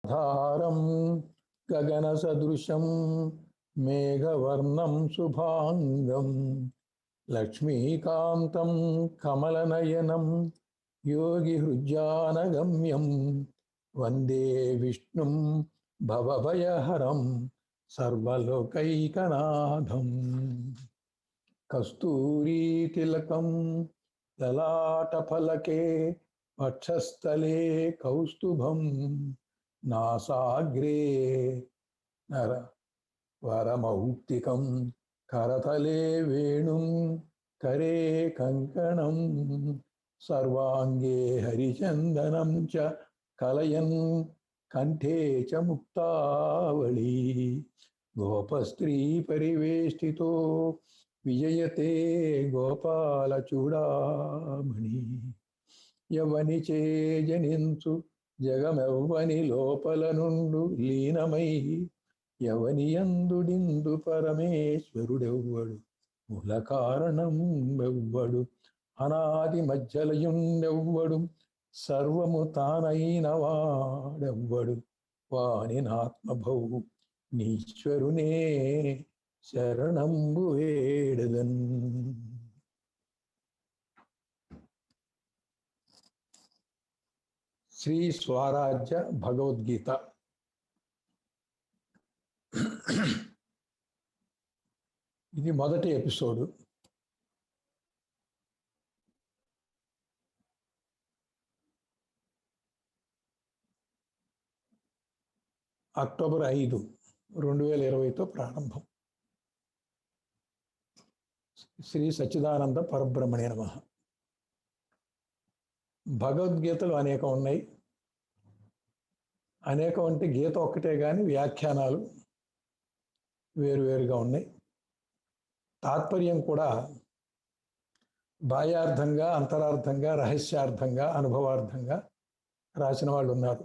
ధారం గగన సదృశం మేఘవర్ణం శుభాంగం లక్ష్మీకాంతం కమలనయనం యోగి హృజ్యానగమ్యం వందే విష్ణుం భవభయహరం సర్వలోకైకనాథం. కస్తూరీ తిలకం లలాటఫలకే వక్షస్థలే కౌస్తుభం నాసాగ్రే నర వరమౌక్తికం కరతలే వేణుం కరే కంకణం సర్వాంగే హరిచందనం చ కలయన్ కంఠే చ ముక్తావళి గోపస్త్రీ పరివేష్టితో విజయతే గోపాల చూడామణి. యవని చే జనించు జగమెవ్వని లోపల నుండు లీనమై యవని యందుడిందు పరమేశ్వరుడెవ్వడు మూల కారణం ఎవ్వడు అనాది మధ్యలయుండెవ్వడు సర్వము తానైన వాడెవ్వడు వాని నాత్మభౌ నీశ్వరునే శరణంబు వేడదన్. శ్రీ స్వరాజ్య భగవద్గీత. ఇది మొదటి ఎపిసోడు. అక్టోబర్ 5, 2020తో ప్రారంభం. శ్రీ సచ్చిదానంద పరబ్రహ్మణే నమః. భగవద్గీతలు అనేకం ఉన్నాయి. అనేకం అంటే గీత ఒక్కటే కానీ వ్యాఖ్యానాలు వేరువేరుగా ఉన్నాయి. తాత్పర్యం కూడా బాహ్యార్థంగా, అంతరార్థంగా, రహస్యార్థంగా, అనుభవార్థంగా రాసిన వాళ్ళు ఉన్నారు.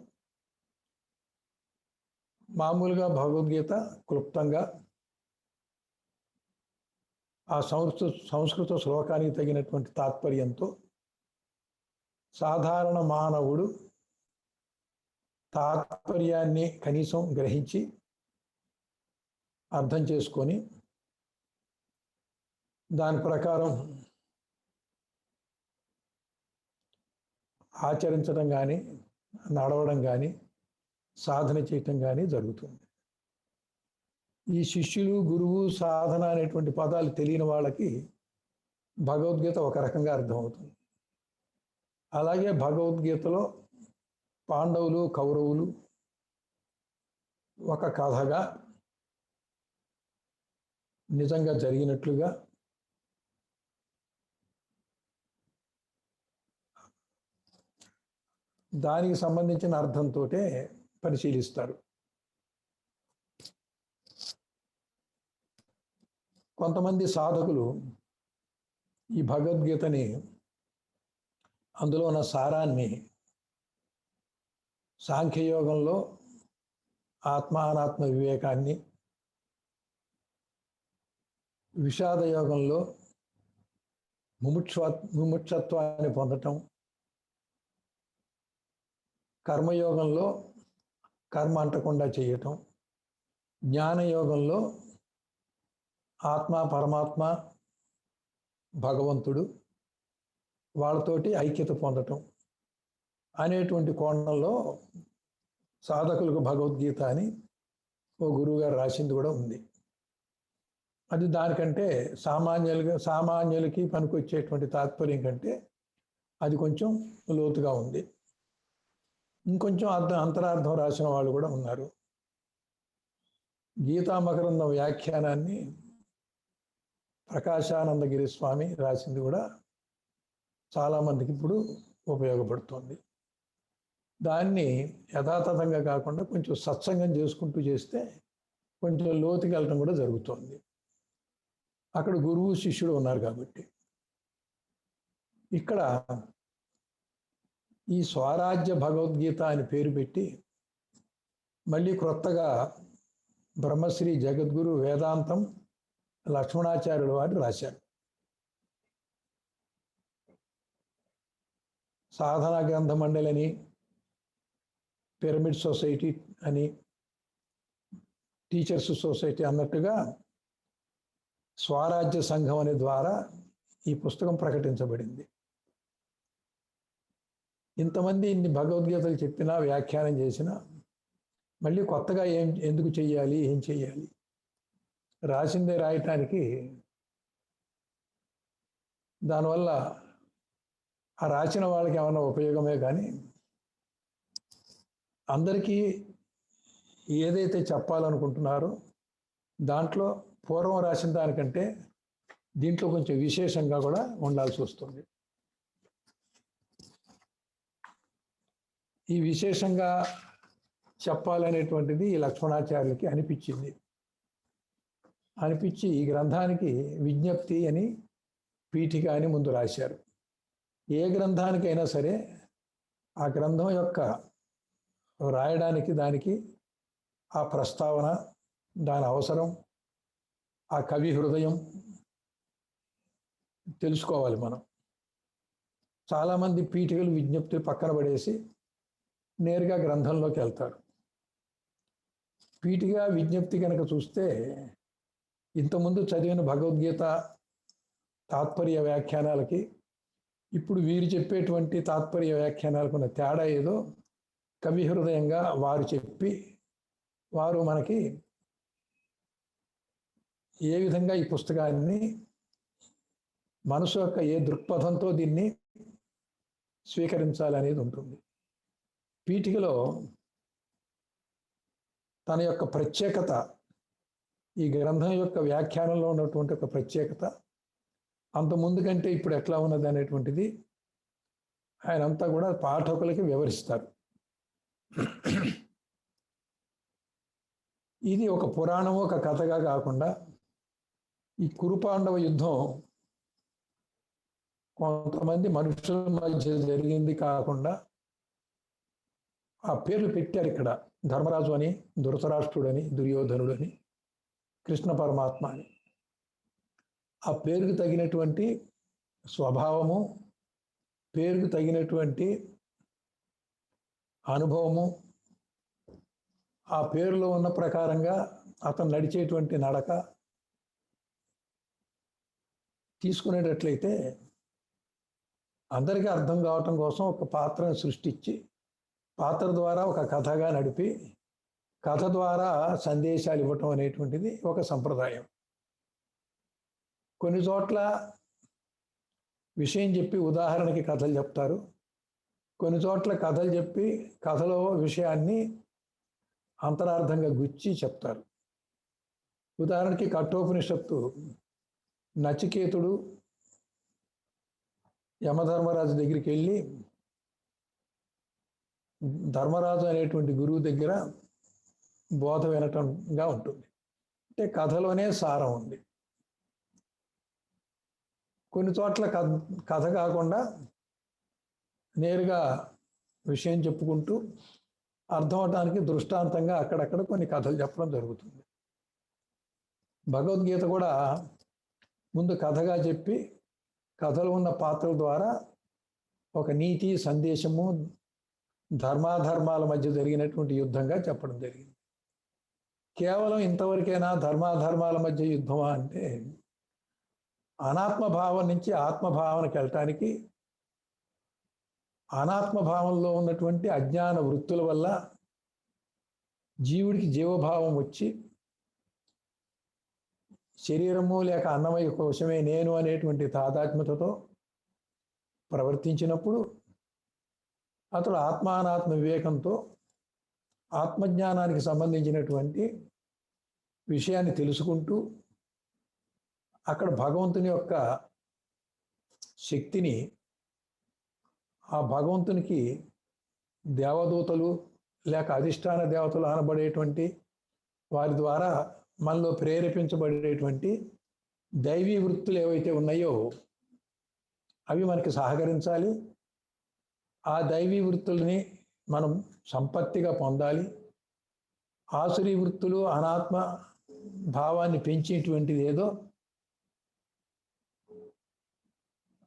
మామూలుగా భగవద్గీత క్లుప్తంగా ఆ సంస్కృత శ్లోకానికి తగినటువంటి తాత్పర్యంతో సాధారణ మానవుడు తాత్పర్యాన్ని కనీసం గ్రహించి అర్థం చేసుకొని దాని ప్రకారం ఆచరించడం కానీ, నడవడం కానీ, సాధన చేయటం కానీ జరుగుతుంది. ఈ శిష్యులు, గురువు, సాధన అనేటువంటి పదాలు తెలియని వాళ్ళకి భగవద్గీత ఒక రకంగా అర్థమవుతుంది. అలాగే భగవద్గీతలో పాండవులు, కౌరవులు ఒక కథగా నిజంగా జరిగినట్లుగా దానికి సంబంధించిన అర్థంతో పరిశీలిస్తారు. కొంతమంది సాధకులు ఈ భగవద్గీతని, అందులో ఉన్న సారాన్ని సాంఖ్యయోగంలో ఆత్మ అనాత్మ వివేకాన్ని, విషాదయోగంలో ముముక్షత్వాన్ని పొందటం, కర్మయోగంలో కర్మ అంటకుండా చేయటం, జ్ఞానయోగంలో ఆత్మ, పరమాత్మ, భగవంతుడు వాళ్ళతోటి ఐక్యత పొందటం అనేటువంటి కోణంలో సాధకులకు భగవద్గీత అని ఓ గురువుగారు రాసింది కూడా ఉంది. అది దానికంటే సామాన్యులకి పనికొచ్చేటువంటి తాత్పర్యం కంటే అది కొంచెం లోతుగా ఉంది. ఇంకొంచెం అంతరార్థం రాసిన వాళ్ళు కూడా ఉన్నారు. గీతా మకరందం వ్యాఖ్యానాన్ని ప్రకాశానందగిరి స్వామి రాసింది కూడా చాలామందికి ఇప్పుడు ఉపయోగపడుతుంది. దాన్ని యథాతథంగా కాకుండా కొంచెం సత్సంగం చేసుకుంటూ చేస్తే కొంచెం లోతుకి వెళ్ళటం కూడా జరుగుతోంది. అక్కడ గురువు, శిష్యుడు ఉన్నారు కాబట్టి. ఇక్కడ ఈ స్వరాజ్య భగవద్గీత అని పేరు పెట్టి మళ్ళీ క్రొత్తగా బ్రహ్మశ్రీ జగద్గురు వేదాంతం లక్ష్మణాచార్యుల వారు రాశారు. సాధనా గ్రంథ మండలిని పిరమిడ్ సొసైటీ అని, టీచర్స్ సొసైటీ అన్నట్టుగా స్వరాజ్య సంఘం అనే ద్వారా ఈ పుస్తకం ప్రకటించబడింది. ఇంతమంది ఇన్ని భగవద్గీతలు చెప్పినా, వ్యాఖ్యానం చేసినా మళ్ళీ కొత్తగా ఎందుకు చెయ్యాలి, ఏం చెయ్యాలి? రాసిందే రాయటానికి దానివల్ల ఆ రాసిన వాళ్ళకి ఏమైనా ఉపయోగమే కానీ అందరికీ ఏదైతే చెప్పాలనుకుంటున్నారో దాంట్లో పూర్వం రాసిన దానికంటే దీంట్లో కొంచెం విశేషంగా కూడా ఉండాల్సి వస్తుంది. ఈ విశేషంగా చెప్పాలనేటువంటిది ఈ లక్ష్మణాచార్యులకి అనిపించి ఈ గ్రంథానికి విజ్ఞప్తి అని పీఠిక అని ముందు రాశారు. ఏ గ్రంథానికైనా సరే ఆ గ్రంథం యొక్క రాయడానికి దానికి ఆ ప్రస్తావన, దాని అవసరం, ఆ కవి హృదయం తెలుసుకోవాలి మనం. చాలామంది పీఠికలు, విజ్ఞప్తులు పక్కన పడేసి నేరుగా గ్రంథంలోకి వెళ్తారు. పీఠిక, విజ్ఞప్తి కనుక చూస్తే ఇంతకుముందు చదివిన భగవద్గీత తాత్పర్య వ్యాఖ్యానాలకి ఇప్పుడు వీరు చెప్పేటువంటి తాత్పర్య వ్యాఖ్యానాలకు ఉన్న తేడా ఏదో కవి హృదయంగా వారు చెప్పి, వారు మనకి ఏ విధంగా ఈ పుస్తకాన్ని మనసు యొక్క ఏ దృక్పథంతో దీన్ని స్వీకరించాలనేది ఉంటుంది. పీఠికలో తన యొక్క ప్రత్యేకత, ఈ గ్రంథం యొక్క వ్యాఖ్యానంలో ఉన్నటువంటి ఒక ప్రత్యేకత అంత ముందు కంటే ఇప్పుడు ఎట్లా ఉన్నది అనేటువంటిది ఆయన అంతా కూడా పాఠకులకి వివరిస్తారు. ఇది ఒక పురాణం, ఒక కథగా కాకుండా ఈ కురుపాండవ యుద్ధం కొంతమంది మనుషుల మధ్య జరిగింది కాకుండా ఆ పేర్లు పెట్టారు ఇక్కడ. ధర్మరాజు అని, ధృతరాష్ట్రుడు అని, దుర్యోధనుడు అని, కృష్ణ పరమాత్మ అని. ఆ పేరుకు తగినటువంటి స్వభావము, పేరుకు తగినటువంటి అనుభవము, ఆ పేరులో ఉన్న ప్రకారంగా అతను నడిచేటువంటి నడక తీసుకునేటట్లయితే అందరికీ అర్థం కావటం కోసం ఒక పాత్రను సృష్టించి, పాత్ర ద్వారా ఒక కథగా నడిపి, కథ ద్వారా సందేశాలు ఇవ్వటం అనేటువంటిది ఒక సంప్రదాయం. కొన్ని చోట్ల విషయం చెప్పి ఉదాహరణకి కథలు చెప్తారు, కొన్ని చోట్ల కథలు చెప్పి కథలో విషయాన్ని అంతరార్థంగా గుచ్చి చెప్తారు. ఉదాహరణకి కఠోపనిషత్తు నచికేతుడు యమధర్మరాజు దగ్గరికి వెళ్ళి ధర్మరాజు అనేటువంటి గురువు దగ్గర బోధ వినటంగా ఉంటుంది. అంటే కథలోనే సారం ఉంది. కొన్ని చోట్ల కథ కాకుండా నేరుగా విషయం చెప్పుకుంటూ అర్థం అవడానికి దృష్టాంతంగా అక్కడక్కడ కొన్ని కథలు చెప్పడం జరుగుతుంది. భగవద్గీత కూడా ముందు కథగా చెప్పి కథలో ఉన్న పాత్రల ద్వారా ఒక నీతి, సందేశము, ధర్మాధర్మాల మధ్య జరిగినటువంటి యుద్ధంగా చెప్పడం జరిగింది. కేవలం ఇంతవరకైనా ధర్మాధర్మాల మధ్య యుద్ధమా అంటే అనాత్మభావం నుంచి ఆత్మభావనకి వెళ్ళటానికి, అనాత్మభావంలో ఉన్నటువంటి అజ్ఞాన వృత్తుల వల్ల జీవుడికి జీవభావం వచ్చి శరీరము లేక అన్నమయ కోశమే నేను అనేటువంటి తాదాత్మ్యతతో ప్రవర్తించినప్పుడు అతడు ఆత్మానాత్మ వివేకంతో ఆత్మజ్ఞానానికి సంబంధించినటువంటి విషయాన్ని తెలుసుకుంటూ అక్కడ భగవంతుని యొక్క శక్తిని, ఆ భగవంతునికి దేవదూతలు లేక అధిష్టాన దేవతలు అనబడేటువంటి వారి ద్వారా మనలో ప్రేరేపించబడేటువంటి దైవీ వృత్తులు ఏవైతే ఉన్నాయో అవి మనకి సహకరించాలి. ఆ దైవీ వృత్తుల్ని మనం సంపత్తిగా పొందాలి. ఆసురీ వృత్తులు, అనాత్మ భావాన్ని పెంచేటువంటిది ఏదో,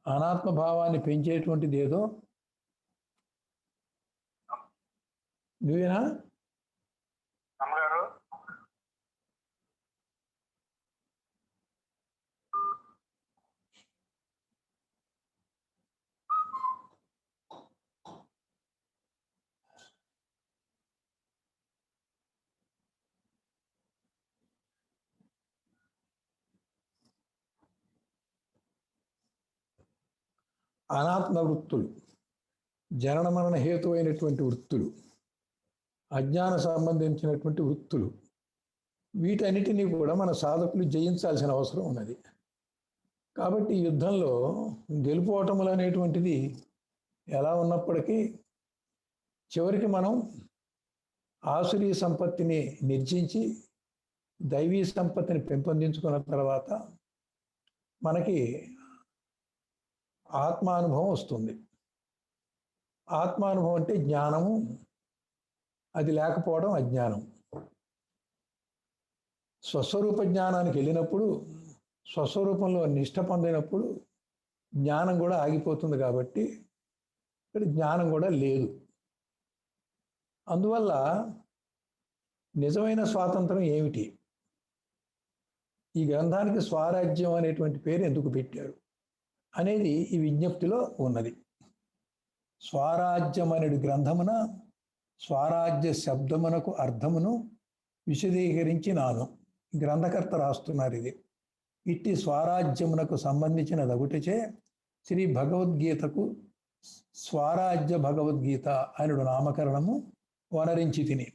అనాత్మ భావాన్ని పెంచేటువంటిది ఏదో నువ్వేనా? అమ్మగారు అనాత్మ వృత్తులు, జనన మరణ హేతు అయినటువంటి వృత్తులు, అజ్ఞాన సంబంధించినటువంటి వృత్తులు, వీటన్నిటినీ కూడా మన సాధకులు జయించాల్సిన అవసరం ఉన్నది. కాబట్టి యుద్ధంలో గెలుపోవటములు అనేటువంటిది ఎలా ఉన్నప్పటికీ చివరికి మనం ఆసురీ సంపత్తిని నిర్జించి దైవీ సంపత్తిని పెంపొందించుకున్న తర్వాత మనకి ఆత్మానుభవం వస్తుంది. ఆత్మానుభవం అంటే జ్ఞానము, అది లేకపోవడం అజ్ఞానం. స్వస్వరూప జ్ఞానానికి వెళ్ళినప్పుడు, స్వస్వరూపంలో నిష్ఠ పొందినప్పుడు జ్ఞానం కూడా ఆగిపోతుంది. కాబట్టి ఇక్కడ జ్ఞానం కూడా లేదు. అందువల్ల నిజమైన స్వాతంత్రం ఏమిటి? ఈ గ్రంథానికి స్వరాజ్యం అనేటువంటి పేరు ఎందుకు పెట్టారు అనేది ఈ విజ్ఞప్తిలో ఉన్నది. స్వరాజ్యం అనే గ్రంథమున స్వరాజ్య శబ్దమునకు అర్థమును విశదీకరించినాను. గ్రంథకర్త రాస్తున్నారు ఇది. ఇట్టి స్వరాజ్యమునకు సంబంధించిన దగుటచే శ్రీ భగవద్గీతకు స్వరాజ్య భగవద్గీత అనుడు నామకరణము వనరించి తిని,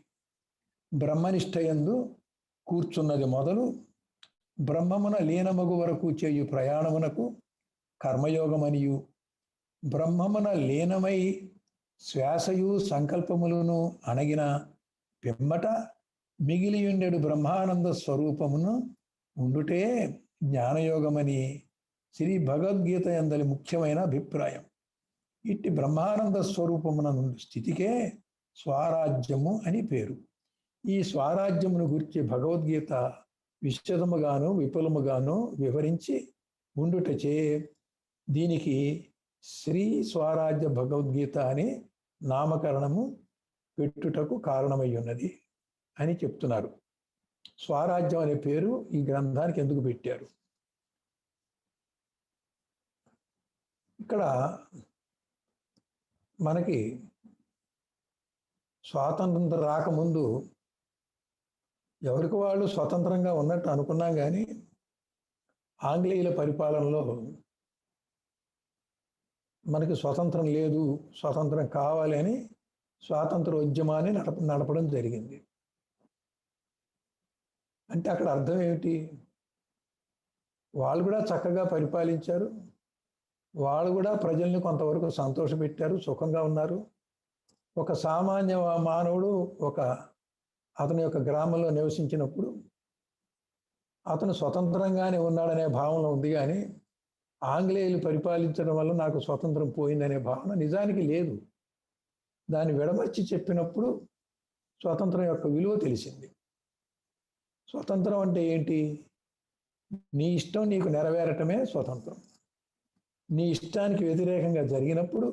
బ్రహ్మనిష్టయందు కూర్చున్నది మొదలు బ్రహ్మమున లీనమగు వరకు చేయు ప్రయాణమునకు కర్మయోగమనియు, బ్రహ్మమున లీనమై శ్వాసయు సంకల్పములను అణగిన పిమ్మట మిగిలియుండెడు బ్రహ్మానంద స్వరూపమును ఉండుటే జ్ఞానయోగమని శ్రీ భగవద్గీత యందలి ముఖ్యమైన అభిప్రాయం. ఇట్టి బ్రహ్మానంద స్వరూపమున నుండి స్థితికే స్వరాజ్యము అని పేరు. ఈ స్వరాజ్యమును గురించి భగవద్గీత విశదముగాను విపులముగాను వివరించి ఉండుటచే దీనికి శ్రీ స్వరాజ్య భగవద్గీత అని నామకరణము పెట్టుటకు కారణమై ఉన్నది అని చెప్తున్నారు. స్వరాజ్యం అనే పేరు ఈ గ్రంథానికి ఎందుకు పెట్టారు? ఇక్కడ మనకి స్వాతంత్రం రాకముందు ఎవరికి వాళ్ళు స్వతంత్రంగా ఉన్నట్టు అనుకున్నాం, కానీ ఆంగ్లేయుల పరిపాలనలో మనకి స్వతంత్రం లేదు, స్వతంత్రం కావాలి అని స్వాతంత్ర ఉద్యమాన్ని నడపడం జరిగింది. అంటే అక్కడ అర్థం ఏమిటి? వాళ్ళు కూడా చక్కగా పరిపాలించారు, వాళ్ళు కూడా ప్రజల్ని కొంతవరకు సంతోషపెట్టారు, సుఖంగా ఉన్నారు. ఒక సామాన్య మానవుడు అతని యొక్క గ్రామంలో నివసించినప్పుడు అతను స్వతంత్రంగానే ఉన్నాడనే భావన ఉంది, కానీ ఆంగ్లేయులు పరిపాలించడం వల్ల నాకు స్వతంత్రం పోయిందనే భావన నిజానికి లేదు. దాన్ని విడమర్చి చెప్పినప్పుడు స్వతంత్రం యొక్క విలువ తెలిసింది. స్వతంత్రం అంటే ఏంటి? నీ ఇష్టం నీకు నెరవేరటమే స్వతంత్రం. నీ ఇష్టానికి వ్యతిరేకంగా జరిగినప్పుడు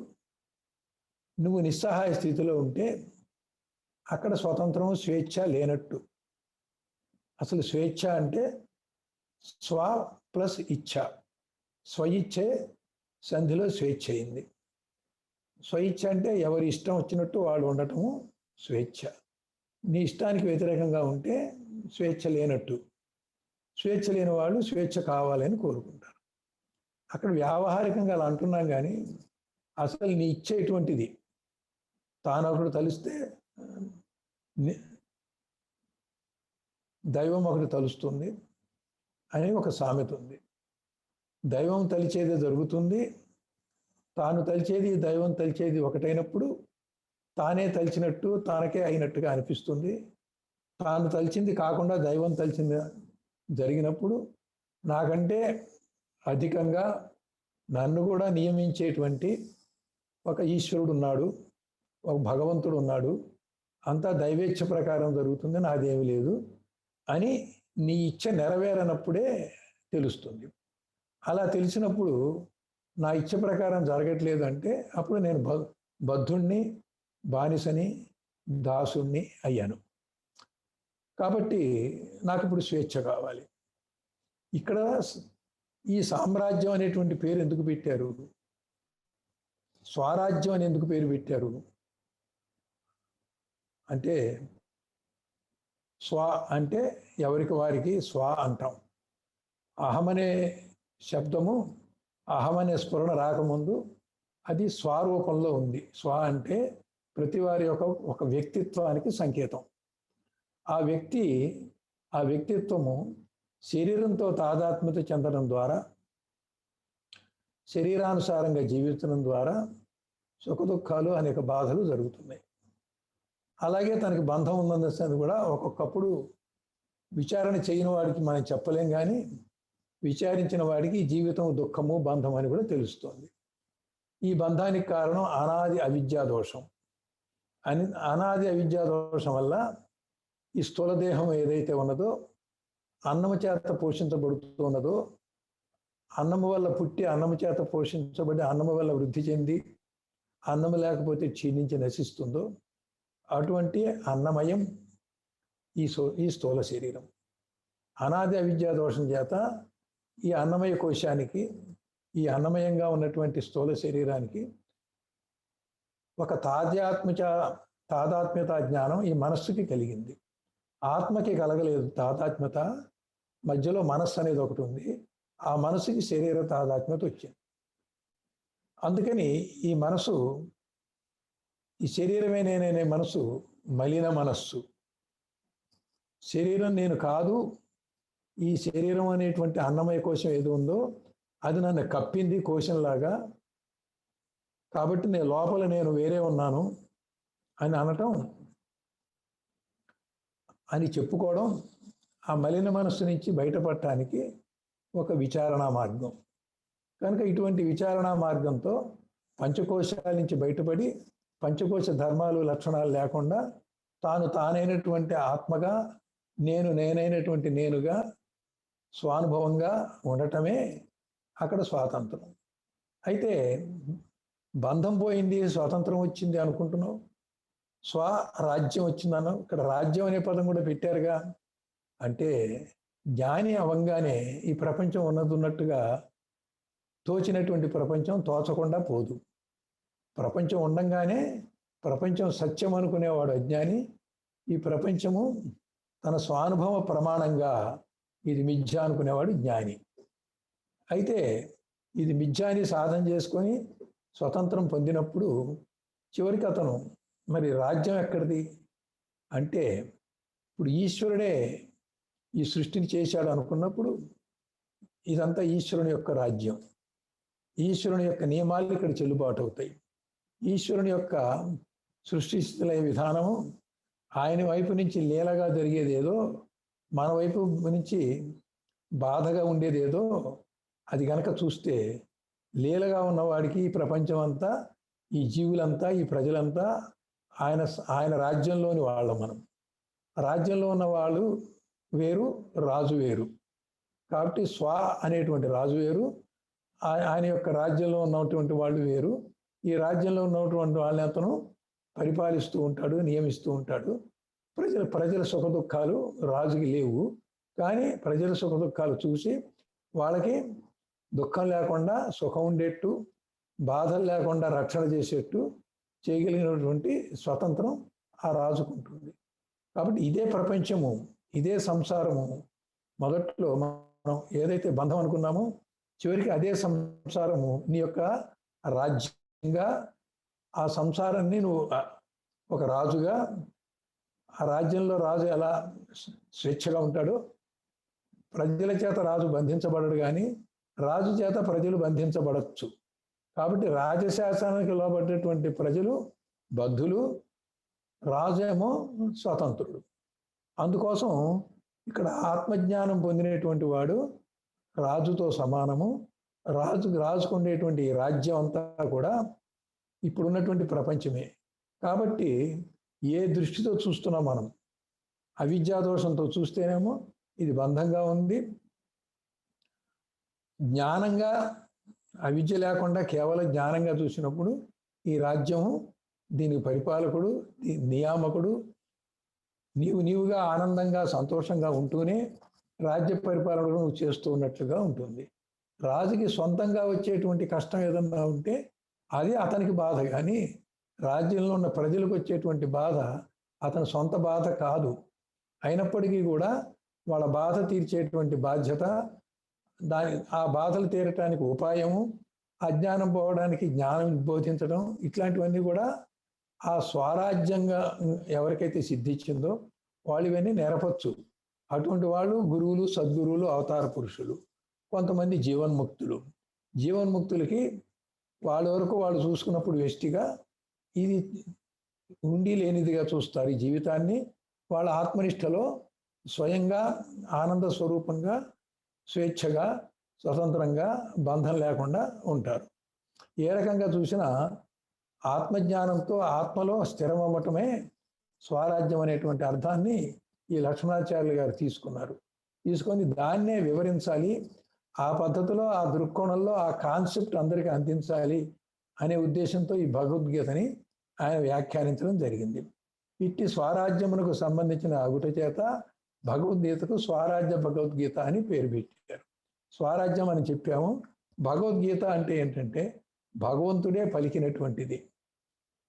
నువ్వు నిస్సహాయ స్థితిలో ఉంటే అక్కడ స్వతంత్రం, స్వేచ్ఛ లేనట్టు. అసలు స్వేచ్ఛ అంటే స్వ ప్లస్ ఇచ్ఛ. స్వయిచ్ఛే సంధిలో స్వేచ్ఛ అయింది. స్వయిచ్ఛ అంటే ఎవరి ఇష్టం వచ్చినట్టు వాళ్ళు ఉండటము స్వేచ్ఛ. నీ ఇష్టానికి వ్యతిరేకంగా ఉంటే స్వేచ్ఛ లేనట్టు. స్వేచ్ఛ లేని వాళ్ళు స్వేచ్ఛ కావాలని కోరుకుంటారు. అక్కడ వ్యావహారికంగా అలా అంటున్నాం, కానీ అసలు నీ ఇచ్చ ఎటువంటిది? తానొకడు తలిస్తే దైవం ఒకటి తలుస్తుంది అని ఒక సామెత ఉంది. దైవం తలిచేది జరుగుతుంది, తాను తలిచేది దైవం తలిచేది ఒకటైనప్పుడు తానే తలిచినట్టు తానకే అయినట్టుగా అనిపిస్తుంది. తాను తలిచింది కాకుండా దైవం తలిచింది జరిగినప్పుడు నాకంటే అధికంగా నన్ను కూడా నియమించేటువంటి ఒక ఈశ్వరుడు ఉన్నాడు, ఒక భగవంతుడు ఉన్నాడు, అంతా దైవేచ్ఛ ప్రకారం జరుగుతుంది, నాదేమీ లేదు అని నీ ఇచ్చ నెరవేరనప్పుడే తెలుస్తుంది. అలా తెలిసినప్పుడు నా ఇచ్చ ప్రకారం జరగట్లేదు అంటే అప్పుడు నేను బద్ధుణ్ణి, బానిసని, దాసుణ్ణి అయ్యాను. కాబట్టి నాకు ఇప్పుడు స్వేచ్ఛ కావాలి. ఇక్కడ ఈ సామ్రాజ్యం అనేటువంటి పేరు ఎందుకు పెట్టారు? స్వరాజ్యం అని ఎందుకు పేరు పెట్టారు అంటే, స్వ అంటే ఎవరికి వారికి స్వ అంటాం. అహమనే శబ్దము, అహమనే స్ఫురణ రాకముందు అది స్వరూపంలో ఉంది. స్వ అంటే ప్రతి వారి యొక్క ఒక వ్యక్తిత్వానికి సంకేతం. ఆ వ్యక్తిత్వము శరీరంతో తాదాత్మ్యత చెందడం ద్వారా, శరీరానుసారంగా జీవించడం ద్వారా సుఖదుఖాలు అనేక బాధలు జరుగుతున్నాయి. అలాగే తనకి బంధం ఉందన్నది కూడా ఒక్కొక్కప్పుడు విచారణ చేయని వాడికి మనం చెప్పలేం, కానీ విచారించిన వాడికి జీవితం దుఃఖము బంధం అని కూడా తెలుస్తుంది. ఈ బంధానికి కారణం అనాది అవిద్యా దోషం. అనాది అవిద్యా దోషం వల్ల ఈ స్థూలదేహం ఏదైతే ఉన్నదో, అన్నము చేత పోషించబడుతున్నదో, అన్నము వల్ల పుట్టి అన్నము చేత పోషించబడి అన్నము వల్ల వృద్ధి చెంది అన్నము లేకపోతే క్షీణించి నశిస్తుందో అటువంటి అన్నమయం ఈ స్థూల శరీరం. అనాది అవిద్యా దోషం చేత ఈ అన్నమయ కోశానికి, ఈ అన్నమయంగా ఉన్నటువంటి స్థూల శరీరానికి ఒక తాదాత్మ్యత జ్ఞానం ఈ మనస్సుకి కలిగింది. ఆత్మకి కలగలేదు తాదాత్మ్యత. మధ్యలో మనస్సు అనేది ఒకటి ఉంది. ఆ మనసుకి శరీర తాదాత్మ్యత వచ్చింది. అందుకని ఈ మనసు, ఈ శరీరమే నేననే మనసు మలిన మనస్సు. శరీరం నేను కాదు. ఈ శరీరం అనేటువంటి అన్నమయ కోశం ఏది ఉందో అది నన్ను కప్పింది కోశంలాగా. కాబట్టి నేను లోపల నేను వేరే ఉన్నాను అని అనటం, అని చెప్పుకోవడం ఆ మలిన మనస్సు నుంచి బయటపడటానికి ఒక విచారణా మార్గం. కనుక ఇటువంటి విచారణా మార్గంతో పంచకోశాల నుంచి బయటపడి పంచకోశ ధర్మాలు లక్షణాలు లేకుండా తానైనటువంటి ఆత్మగా, నేనైనటువంటి నేనుగా స్వానుభవంగా ఉండటమే అక్కడ స్వాతంత్రం. అయితే బంధం పోయింది, స్వాతంత్రం వచ్చింది అనుకుంటున్నావు. స్వరాజ్యం వచ్చిందన్నావు. ఇక్కడ రాజ్యం అనే పదం కూడా పెట్టారుగా. అంటే జ్ఞాని అవంగానే ఈ ప్రపంచం ఉన్నట్టుగా తోచినటువంటి ప్రపంచం తోచకుండా పోదు. ప్రపంచం ఉండంగానే ప్రపంచం సత్యం అనుకునేవాడు అజ్ఞాని. ఈ ప్రపంచము తన స్వానుభవ ప్రమాణంగా ఇది మిథ్య అనుకునేవాడు జ్ఞాని. అయితే ఇది మిథ్యాని సాధన చేసుకొని స్వతంత్రం పొందినప్పుడు చివరికి అతను మరి రాజ్యం ఎక్కడిది అంటే, ఇప్పుడు ఈశ్వరుడే ఈ సృష్టిని చేశాడు అనుకున్నప్పుడు ఇదంతా ఈశ్వరుని యొక్క రాజ్యం. ఈశ్వరుని యొక్క నియమాలు ఇక్కడ చెల్లుబాటు అవుతాయి. ఈశ్వరుని యొక్క సృష్టిస్తున్న విధానము ఆయన వైపు నుంచి లీలగా జరిగేదేదో, మన వైపు నుంచి బాధగా ఉండేదేదో అది గనక చూస్తే, లీలగా ఉన్నవాడికి ఈ ప్రపంచం అంతా, ఈ జీవులంతా, ఈ ప్రజలంతా ఆయన రాజ్యంలోని వాళ్ళం. మనం రాజ్యంలో ఉన్న వాళ్ళు వేరు, రాజు వేరు. కాబట్టి స్వ అనేటువంటి రాజు వేరు, ఆయన యొక్క రాజ్యంలో ఉన్నటువంటి వాళ్ళు వేరు. ఈ రాజ్యంలో ఉన్నటువంటి వాళ్ళని అతను పరిపాలిస్తూ ఉంటాడు, నియమిస్తూ ఉంటాడు. ప్రజల సుఖ దుఃఖాలు రాజుకి లేవు, కానీ ప్రజల సుఖ దుఃఖాలు చూసి వాళ్ళకి దుఃఖం లేకుండా సుఖం ఉండేట్టు, బాధలు లేకుండా రక్షణ చేసేట్టు చేయగలిగినటువంటి స్వతంత్రం ఆ రాజుకుంటుంది. కాబట్టి ఇదే ప్రపంచము, ఇదే సంసారము. మొదట్లో మనం ఏదైతే బంధం అనుకున్నామో చివరికి అదే సంసారము నీ యొక్క రాజ్యంగా, ఆ సంసారాన్ని నువ్వు ఒక రాజుగా, ఆ రాజ్యంలో రాజు ఎలా స్వేచ్ఛగా ఉంటాడో, ప్రజల చేత రాజు బంధించబడడు, కానీ రాజు చేత ప్రజలు బంధించబడచ్చు. కాబట్టి రాజశాసనానికి లోబడ్డటువంటి ప్రజలు బద్ధులు, రాజు ఏమో స్వతంత్రుడు. అందుకోసం ఇక్కడ ఆత్మజ్ఞానం పొందినటువంటి వాడు రాజుతో సమానము. రాజుకు ఉండేటువంటి రాజ్యం అంతా కూడా ఇప్పుడున్నటువంటి ప్రపంచమే. కాబట్టి ఏ దృష్టితో చూస్తున్నాం మనం, అవిద్యాదోషంతో చూస్తేనేమో ఇది బంధంగా ఉంది. జ్ఞానంగా, అవిద్య లేకుండా కేవలం జ్ఞానంగా చూసినప్పుడు ఈ రాజ్యము దీనికి పరిపాలకుడు, నియామకుడు, నీవుగా ఆనందంగా సంతోషంగా ఉంటూనే రాజ్య పరిపాలన నువ్వు చేస్తూ ఉన్నట్లుగా ఉంటుంది. రాజుకి సొంతంగా వచ్చేటువంటి కష్టం ఏదన్నా ఉంటే అది అతనికి బాధ, కానీ రాజ్యంలో ఉన్న ప్రజలకు వచ్చేటువంటి బాధ అతని సొంత బాధ కాదు. అయినప్పటికీ కూడా వాళ్ళ బాధ తీర్చేటువంటి బాధ్యత, ఆ బాధలు తీరటానికి ఉపాయము, అజ్ఞానం పోవడానికి జ్ఞానం బోధించడం, ఇట్లాంటివన్నీ కూడా ఆ స్వరాజ్యంగా ఎవరికైతే సిద్ధించిందో వాళ్ళు ఇవన్నీ నెరపచ్చు. అటువంటి వాళ్ళు గురువులు, సద్గురువులు, అవతార పురుషులు. కొంతమంది జీవన్ముక్తులకి వాళ్ళ వరకు వాళ్ళు చూసుకున్నప్పుడు వెష్టిగా, ఇది ఉండి లేనిదిగా చూస్తారు ఈ జీవితాన్ని. వాళ్ళ ఆత్మనిష్టలో స్వయంగా ఆనంద స్వరూపంగా, స్వేచ్ఛగా, స్వతంత్రంగా, బంధం లేకుండా ఉంటారు. ఏ రకంగా చూసినా ఆత్మజ్ఞానంతో ఆత్మలో స్థిరమవ్వటమే స్వరాజ్యం అనేటువంటి అర్థాన్ని ఈ లక్ష్మణాచార్యులు గారు తీసుకొని దాన్నే వివరించాలి, ఆ పద్ధతిలో, ఆ దృక్కోణంలో ఆ కాన్సెప్ట్ అందరికీ అందించాలి అనే ఉద్దేశంతో ఈ భగవద్గీతని ఆయన వ్యాఖ్యానించడం జరిగింది. ఇట్టి స్వరాజ్యమునకు సంబంధించిన అగుట చేత భగవద్గీతకు స్వరాజ్య భగవద్గీత అని పేరు పెట్టారు. స్వరాజ్యం అని చెప్పాము. భగవద్గీత అంటే ఏంటంటే భగవంతుడే పలికినటువంటిది.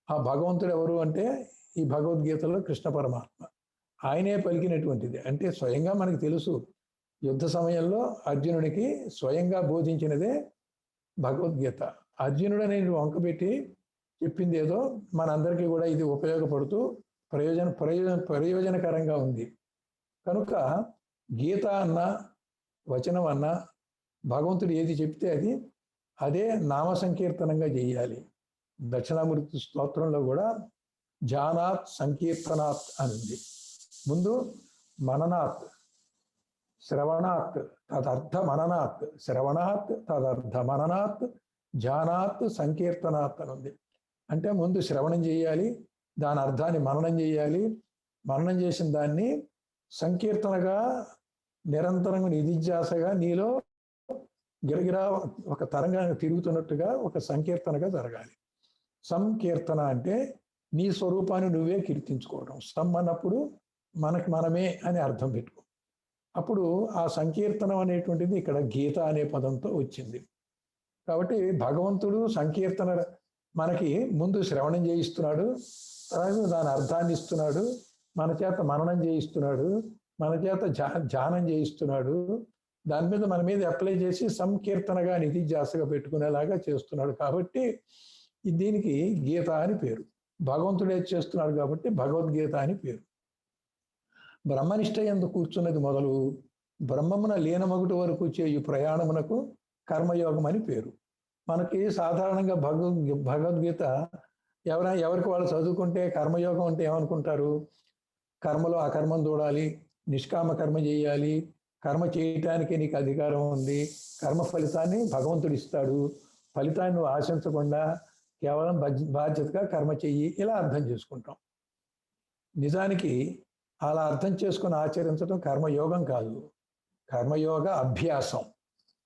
ఆ భగవంతుడు ఎవరు అంటే ఈ భగవద్గీతలో కృష్ణ పరమాత్మ, ఆయనే పలికినటువంటిది. అంటే స్వయంగా మనకు తెలుసు, యుద్ధ సమయంలో అర్జునుడికి స్వయంగా బోధించినదే భగవద్గీత. అర్జునుడు అనేది వంకబెట్టి చెప్పింది ఏదో మనందరికీ కూడా ఇది ఉపయోగపడుతూ ప్రయోజనకరంగా ఉంది. కనుక గీత అన్న, వచనం అన్న, భగవంతుడు ఏది చెప్తే అదే నామ సంకీర్తనంగా చేయాలి. దక్షిణామూర్తి స్తోత్రంలో కూడా జానాత్ సంకీర్తనాత్ అని ఉంది. ముందు మననాత్, శ్రవణాత్ తదర్థ మననాత్, శ్రవణాత్ తదర్థ మననాత్, జానాత్ సంకీర్తనాత్ అని ఉంది. అంటే ముందు శ్రవణం చేయాలి, దాని అర్థాన్ని మననం చేయాలి, మననం చేసిన దాన్ని సంకీర్తనగా నిరంతరంగా నిధిధ్యాసగా నీలో గిరగిరా ఒక తరంగాన్ని తిరుగుతున్నట్టుగా ఒక సంకీర్తనగా జరగాలి. సంకీర్తన అంటే నీ స్వరూపాన్ని నువ్వే కీర్తించుకోవడం. అన్నప్పుడు మనకి మనమే అని అర్థం పెట్టుకో. అప్పుడు ఆ సంకీర్తనం అనేటువంటిది ఇక్కడ గీత అనే పదంతో వచ్చింది. కాబట్టి భగవంతుడు సంకీర్తన మనకి ముందు శ్రవణం చేయిస్తున్నాడు, తర్వాత దాని అర్థాన్ని ఇస్తున్నాడు, మన చేత మననం చేయిస్తున్నాడు, మన చేత ధ్యానం చేయిస్తున్నాడు, దాని మీద మన మీద అప్లై చేసి సంకీర్తనగా నిధిధ్యాసగా పెట్టుకునేలాగా చేస్తున్నాడు. కాబట్టి దీనికి గీత అని పేరు. భగవంతుడే చేస్తున్నాడు కాబట్టి భగవద్గీత అని పేరు. బ్రహ్మనిష్ట యందు కూర్చున్నది మొదలు బ్రహ్మమున లీనమగుట వరకు చేయు ప్రయాణమునకు కర్మయోగం అని పేరు. మనకి సాధారణంగా భగవద్గీత ఎవరికి వాళ్ళు చదువుకుంటే కర్మయోగం అంటే ఏమనుకుంటారు? కర్మలో అకర్మం చూడాలి, నిష్కామ కర్మ చేయాలి, కర్మ చేయటానికి నీకు అధికారం ఉంది, కర్మ ఫలితాన్ని భగవంతుడు ఇస్తాడు, ఫలితాన్ని నువ్వు ఆశించకుండా కేవలం బాధ్యతగా కర్మ చెయ్యి, ఇలా అర్థం చేసుకుంటాం. నిజానికి అలా అర్థం చేసుకుని ఆచరించడం కర్మయోగం కాదు, కర్మయోగ అభ్యాసం.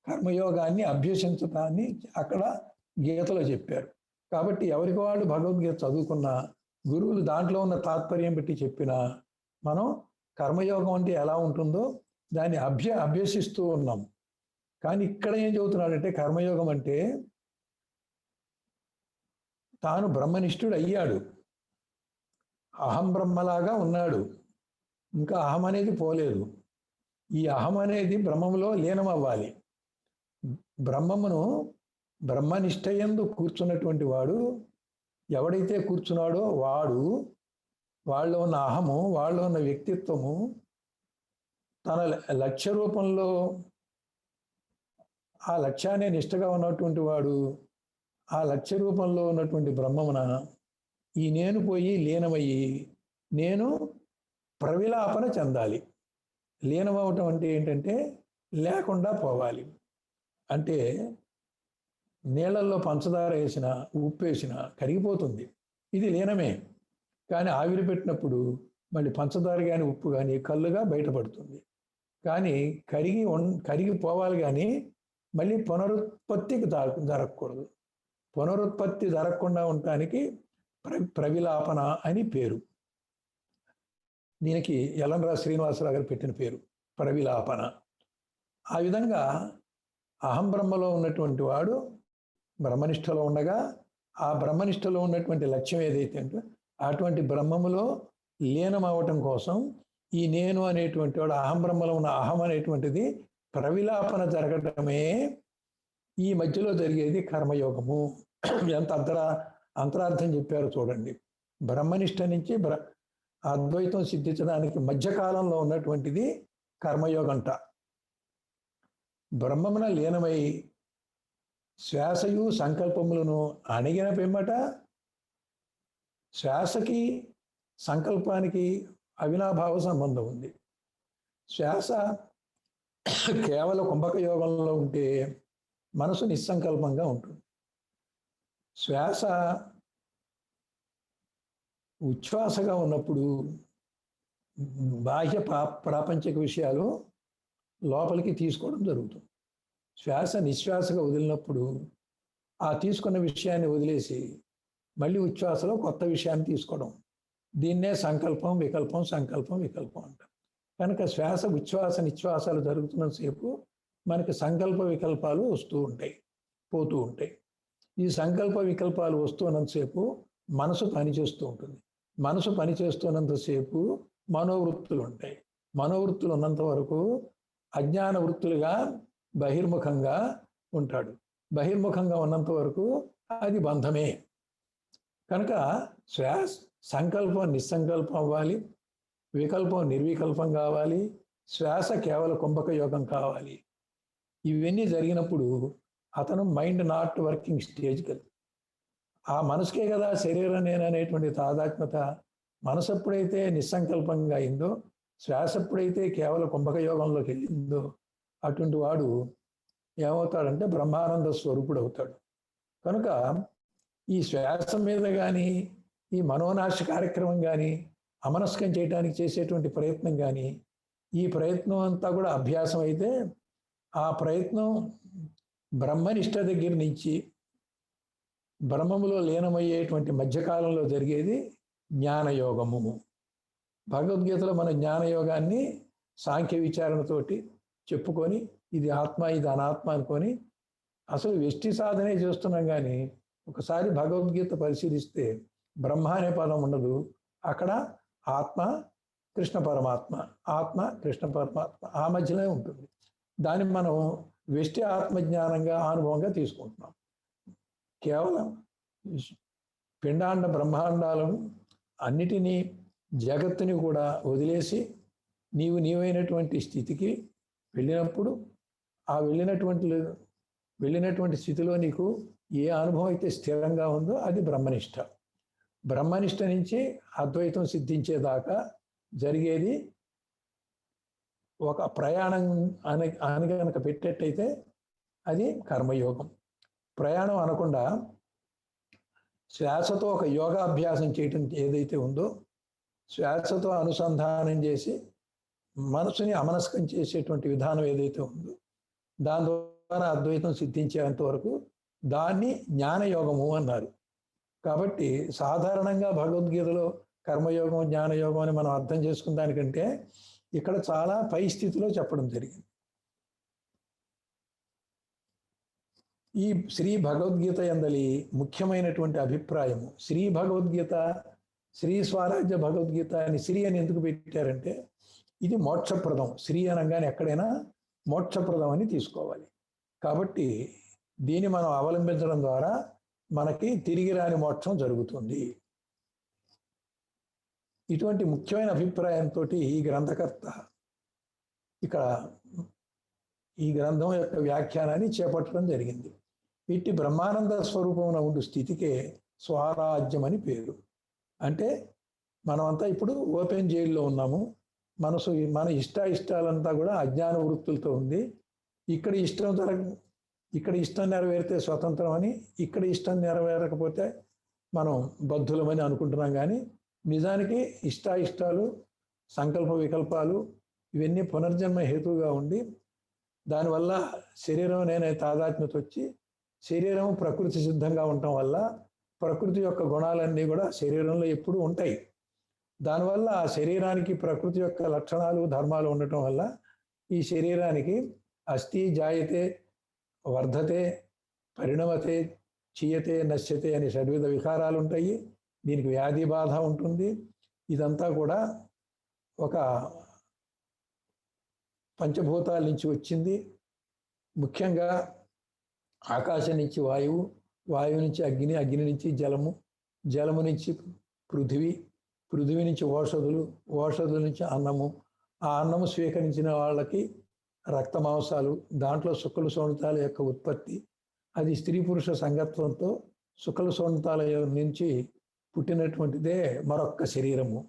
కర్మయోగాన్ని అభ్యసించడాన్ని అక్కడ గీతలో చెప్పారు. కాబట్టి ఎవరికి వాళ్ళు భగవద్గీత చదువుకున్నా, గురువులు దాంట్లో ఉన్న తాత్పర్యం పెట్టి చెప్పినా, మనం కర్మయోగం అంటే ఎలా ఉంటుందో దాన్ని అభ్యసిస్తూ ఉన్నాం. కానీ ఇక్కడ ఏం చెబుతున్నాడంటే కర్మయోగం అంటే తాను బ్రహ్మనిష్ఠుడు అయ్యాడు, అహం బ్రహ్మలాగా ఉన్నాడు, ఇంకా అహం అనేది పోలేదు. ఈ అహం అనేది బ్రహ్మములో లీనం అవ్వాలి. బ్రహ్మనిష్టయందు కూర్చున్నటువంటి వాడు ఎవడైతే కూర్చున్నాడో వాళ్ళలో ఉన్న అహము, వాళ్ళలో ఉన్న వ్యక్తిత్వము తన లక్ష్య రూపంలో ఆ లక్ష్యాన్ని నిష్టగా ఉన్నటువంటి వాడు ఆ లక్ష్య రూపంలో ఉన్నటువంటి బ్రహ్మమున ఈ నేను పోయి లీనమయ్యి నేను ప్రవిలాపన చెందాలి. లీనమవటం అంటే ఏంటంటే లేకుండా పోవాలి. అంటే నీళ్ళల్లో పంచదార వేసిన, ఉప్పు వేసిన కరిగిపోతుంది, ఇది లీనమే. కానీ ఆవిరి పెట్టినప్పుడు మళ్ళీ పంచదార కానీ ఉప్పు కానీ కళ్ళుగా బయటపడుతుంది. కానీ కరిగిపోవాలి, కానీ మళ్ళీ పునరుత్పత్తికి జరగకూడదు. పునరుత్పత్తి జరగకుండా ఉండటానికి ప్రవిలాపన అని పేరు. దీనికి యలంరా శ్రీనివాసరావు గారు పెట్టిన పేరు ప్రవిలాపన. ఆ విధంగా అహం బ్రహ్మలో ఉన్నటువంటి వాడు బ్రహ్మనిష్టలో ఉండగా ఆ బ్రహ్మనిష్టలో ఉన్నటువంటి లక్ష్యం ఏదైతే అంటే అటువంటి బ్రహ్మములో లీనం అవ్వటం కోసం ఈ నేను అనేటువంటి వాడు అహం బ్రహ్మలో ఉన్న అహం అనేటువంటిది ప్రవిలాపన జరగటమే ఈ మధ్యలో జరిగేది కర్మయోగము. ఎంత అంతరార్థం చెప్పారో చూడండి. బ్రహ్మనిష్ట నుంచి అద్వైతం సిద్ధించడానికి మధ్యకాలంలో ఉన్నటువంటిది కర్మయోగంట. బ్రహ్మమున లీనమై శ్వాసయు సంకల్పములను అణిగిన పిమ్మట శ్వాసకి సంకల్పానికి అవినాభావ సంబంధం ఉంది. శ్వాస కేవలం కుంభక యోగంలో ఉంటే మనసు నిస్సంకల్పంగా ఉంటుంది. శ్వాస ఉచ్ఛ్వాసగా ఉన్నప్పుడు బాహ్య ప్రాపంచిక విషయాలు లోపలికి తీసుకోవడం జరుగుతుంది. శ్వాస నిశ్వాసగా వదిలినప్పుడు ఆ తీసుకున్న విషయాన్ని వదిలేసి మళ్ళీ ఉచ్ఛ్వాసలో కొత్త విషయాన్ని తీసుకోవడం, దీన్నే సంకల్పం వికల్పం సంకల్పం వికల్పం అంటారు. కనుక శ్వాస ఉచ్ఛ్వాస నిశ్వాసాలు జరుగుతున్నంతసేపు మనకి సంకల్ప వికల్పాలు వస్తూ ఉంటాయి, పోతూ ఉంటాయి. ఈ సంకల్ప వికల్పాలు వస్తున్నంతసేపు మనసు పనిచేస్తూ ఉంటుంది. మనసు పనిచేస్తున్నంతసేపు మనోవృత్తులు ఉంటాయి. మనోవృత్తులు ఉన్నంత వరకు అజ్ఞాన వృత్తులుగా బహిర్ముఖంగా ఉంటాడు. బహిర్ముఖంగా ఉన్నంత వరకు అది బంధమే. కనుక శ్వాస సంకల్పం నిస్సంకల్పం అవ్వాలి, వికల్పం నిర్వికల్పం కావాలి, శ్వాస కేవలం కుంభక యోగం కావాలి. ఇవన్నీ జరిగినప్పుడు అతను మైండ్ నాట్ వర్కింగ్ స్టేజ్కి వెళ్తాడు. ఆ మనసుకే కదా శరీరం నేననేటువంటి తాదాత్మ్యత. మనసు ఎప్పుడైతే నిస్సంకల్పంగా అయిందో, శ్వాస ఎప్పుడైతే కేవలం కుంభక యోగంలోకి వెళ్ళిందో అటువంటి వాడు ఏమవుతాడంటే బ్రహ్మానంద స్వరూపుడు అవుతాడు. కనుక ఈ శ్వాస మీద కానీ ఈ మనోనాశ కార్యక్రమం కానీ అమనస్కం చేయడానికి చేసేటువంటి ప్రయత్నం కానీ ఈ ప్రయత్నం అంతా కూడా అభ్యాసం అయితే ఆ ప్రయత్నం బ్రహ్మనిష్ట దగ్గర నుంచి బ్రహ్మములో లీనమయ్యేటువంటి మధ్యకాలంలో జరిగేది జ్ఞానయోగము. భగవద్గీతలో మన జ్ఞానయోగాన్ని సాంఖ్య విచారణతోటి చెప్పుకొని ఇది ఆత్మ ఇది అనాత్మ అనుకొని అసలు వ్యష్టి సాధనే చేస్తున్నాం. కానీ ఒకసారి భగవద్గీత పరిశీలిస్తే బ్రహ్మ అనే పదం ఉండదు. అక్కడ ఆత్మ కృష్ణ పరమాత్మ, ఆత్మ కృష్ణ పరమాత్మ ఆ మధ్యనే ఉంటుంది. దాన్ని మనం వ్యష్టి ఆత్మజ్ఞానంగా అనుభవంగా తీసుకుంటున్నాం. కేవలం పిండాండ బ్రహ్మాండాలను అన్నిటినీ జగత్తుని కూడా వదిలేసి నీవైనటువంటి స్థితికి వెళ్ళినప్పుడు ఆ వెళ్ళినటువంటి స్థితిలో నీకు ఏ అనుభవం అయితే స్థిరంగా ఉందో అది బ్రహ్మనిష్ట. బ్రహ్మనిష్ట నుంచి అద్వైతం సిద్ధించేదాకా జరిగేది ఒక ప్రయాణం అని కనుక పెట్టేట్టయితే అది కర్మయోగం. ప్రయాణం అనకుండా శ్వాసతో ఒక యోగాభ్యాసం చేయటం ఏదైతే ఉందో, శ్వాసతో అనుసంధానం చేసి మనసుని అమనస్కం చేసేటువంటి విధానం ఏదైతే ఉందో దాని ద్వారా అద్వైతం సిద్ధించేంత వరకు దాన్ని జ్ఞానయోగము అన్నారు. కాబట్టి సాధారణంగా భగవద్గీతలో కర్మయోగం జ్ఞానయోగం అని మనం అర్థం చేసుకున్న దానికంటే ఇక్కడ చాలా పై స్థితిలో చెప్పడం జరిగింది. ఈ శ్రీ భగవద్గీత యందలి ముఖ్యమైనటువంటి అభిప్రాయము, శ్రీ భగవద్గీత శ్రీ స్వరాజ్య భగవద్గీత అని శ్రీ అని ఎందుకు పెట్టారంటే ఇది మోక్షప్రదం. శ్రీ అనగానే ఎక్కడైనా మోక్షప్రదం అని తీసుకోవాలి. కాబట్టి దీన్ని మనం అవలంబించడం ద్వారా మనకి తిరిగి రాని మోక్షం జరుగుతుంది. ఇటువంటి ముఖ్యమైన అభిప్రాయంతో ఈ గ్రంథకర్త ఇక్కడ ఈ గ్రంథం యొక్క వ్యాఖ్యానాన్ని చేపట్టడం జరిగింది. ఇట్టి బ్రహ్మానంద స్వరూపమున ఉండు స్థితికే స్వరాజ్యం అని పేరు. అంటే మనమంతా ఇప్పుడు ఓపెన్ జైల్లో ఉన్నాము. మనసు మన ఇష్టాలంతా కూడా అజ్ఞాన వృత్తులతో ఉంది. ఇక్కడ ఇష్టం నెరవేరితే స్వతంత్రం అని, ఇక్కడ ఇష్టం నెరవేరకపోతే మనం బద్ధులమని అనుకుంటున్నాం. కానీ నిజానికి ఇష్టాలు సంకల్ప వికల్పాలు ఇవన్నీ పునర్జన్మ హేతువుగా ఉండి దానివల్ల శరీరం నేనే తాదాత్మ్యత వచ్చి శరీరం ప్రకృతి సిద్ధంగా ఉండటం వల్ల ప్రకృతి యొక్క గుణాలన్నీ కూడా శరీరంలో ఎప్పుడూ ఉంటాయి. దానివల్ల ఆ శరీరానికి ప్రకృతి యొక్క లక్షణాలు ధర్మాలు ఉండటం వల్ల ఈ శరీరానికి అస్థి జాయతే వర్ధతే పరిణమతే చీయతే నశ్యతే అని షడ్విధ వికారాలు ఉంటాయి. దీనికి వ్యాధి బాధ ఉంటుంది. ఇదంతా కూడా ఒక పంచభూతాల నుంచి వచ్చింది. ముఖ్యంగా ఆకాశం నుంచి వాయువు, వాయువు నుంచి అగ్ని, అగ్ని నుంచి జలము, జలము నుంచి పృథివీ, పృథివీ నుంచి ఓషధులు, ఓషధుల నుంచి అన్నము, ఆ అన్నము స్వీకరించిన వాళ్ళకి రక్త మాంసాలు, దాంట్లో శుక్ల శోణితాల యొక్క ఉత్పత్తి. అది స్త్రీ పురుష సంగత్వంతో శుక్ల శోణితాల నుంచి పుట్టినటువంటిదే మరొక్క శరీరము,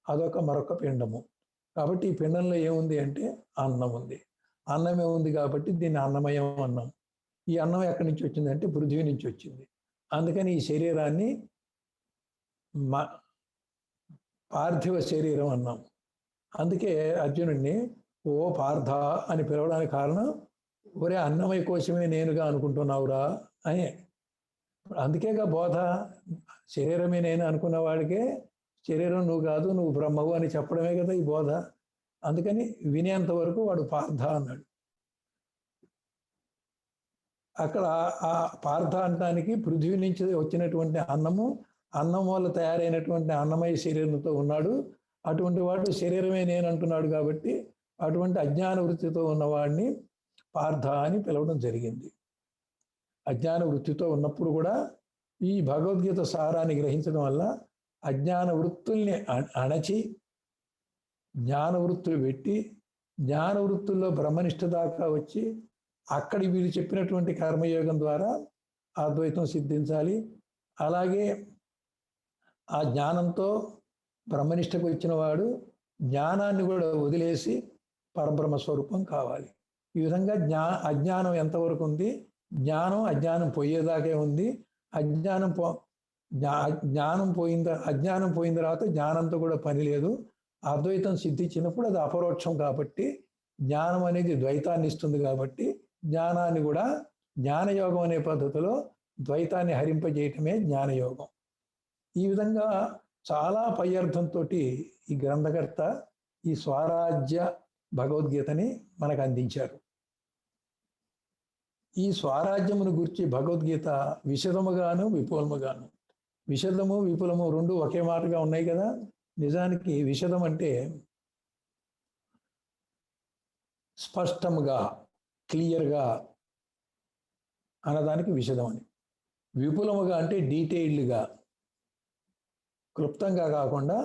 అదొక మరొక పిండము. కాబట్టి ఈ పిండంలో ఏముంది అంటే అన్నం ఉంది. అన్నమే ఉంది కాబట్టి దీన్ని అన్నమయం అన్నం. ఈ అన్నం ఎక్కడి నుంచి వచ్చిందంటే పృథివీ నుంచి వచ్చింది. అందుకని ఈ శరీరాన్ని పార్థివ శరీరం అన్నాం. అందుకే అర్జునుడిని ఓ పార్థ అని పిలవడానికి కారణం, ఒరే అన్నమయ కోశమే నేనుగా అనుకుంటున్నావురా అని. అందుకేగా బోధ, శరీరమే నేను అనుకున్న వాడికే శరీరం నువ్వు కాదు, నువ్వు బ్రహ్మవు అని చెప్పడమే కదా ఈ బోధ. అందుకని వినేంత వరకు వాడు పార్థ అన్నాడు. అక్కడ ఆ పార్థ అనడానికి పృథ్వీ నుంచి వచ్చినటువంటి అన్నము, అన్నం వల్ల తయారైనటువంటి అన్నమయ శరీరంతో ఉన్నాడు. అటువంటి వాడు శరీరమే నేను అంటున్నాడు కాబట్టి అటువంటి అజ్ఞాన వృత్తితో ఉన్నవాడిని పార్థ అని పిలవడం జరిగింది. అజ్ఞాన వృత్తితో ఉన్నప్పుడు కూడా ఈ భగవద్గీత సారాన్ని గ్రహించడం వల్ల అజ్ఞాన వృత్తుల్ని అణచి జ్ఞాన వృత్తులు పెట్టి, జ్ఞాన వృత్తుల్లో బ్రహ్మనిష్ట దాకా వచ్చి అక్కడి వీళ్ళు చెప్పినటువంటి కర్మయోగం ద్వారా అద్వైతం సిద్ధించాలి. అలాగే ఆ జ్ఞానంతో బ్రహ్మనిష్టకు వచ్చిన వాడు జ్ఞానాన్ని కూడా వదిలేసి పరబ్రహ్మ స్వరూపం కావాలి. ఈ విధంగా అజ్ఞానం ఎంతవరకు ఉంది, జ్ఞానం అజ్ఞానం పోయేదాకే ఉంది. అజ్ఞానం పోయిన తర్వాత జ్ఞానంతో కూడా పని లేదు. అద్వైతం సిద్ధించినప్పుడు అది అపరోక్షం కాబట్టి, జ్ఞానం అనేది ద్వైతాన్ని ఇస్తుంది కాబట్టి జ్ఞానాన్ని కూడా జ్ఞానయోగం అనే పద్ధతిలో ద్వైతాన్ని హరింపజేయటమే జ్ఞానయోగం. ఈ విధంగా చాలా పై అర్థంతో ఈ గ్రంథకర్త ఈ స్వరాజ్య భగవద్గీతని మనకు అందించారు. ఈ స్వరాజ్యమును గురించి భగవద్గీత విశదముగాను విపులముగాను, విశదము విపులము రెండు ఒకే మాటగా ఉన్నాయి కదా. నిజానికి విశదం అంటే స్పష్టముగా, క్లియర్గా అన్నదానికి విశదం అని. విపులముగా అంటే డీటెయిల్డ్గా, క్లుప్తంగా కాకుండా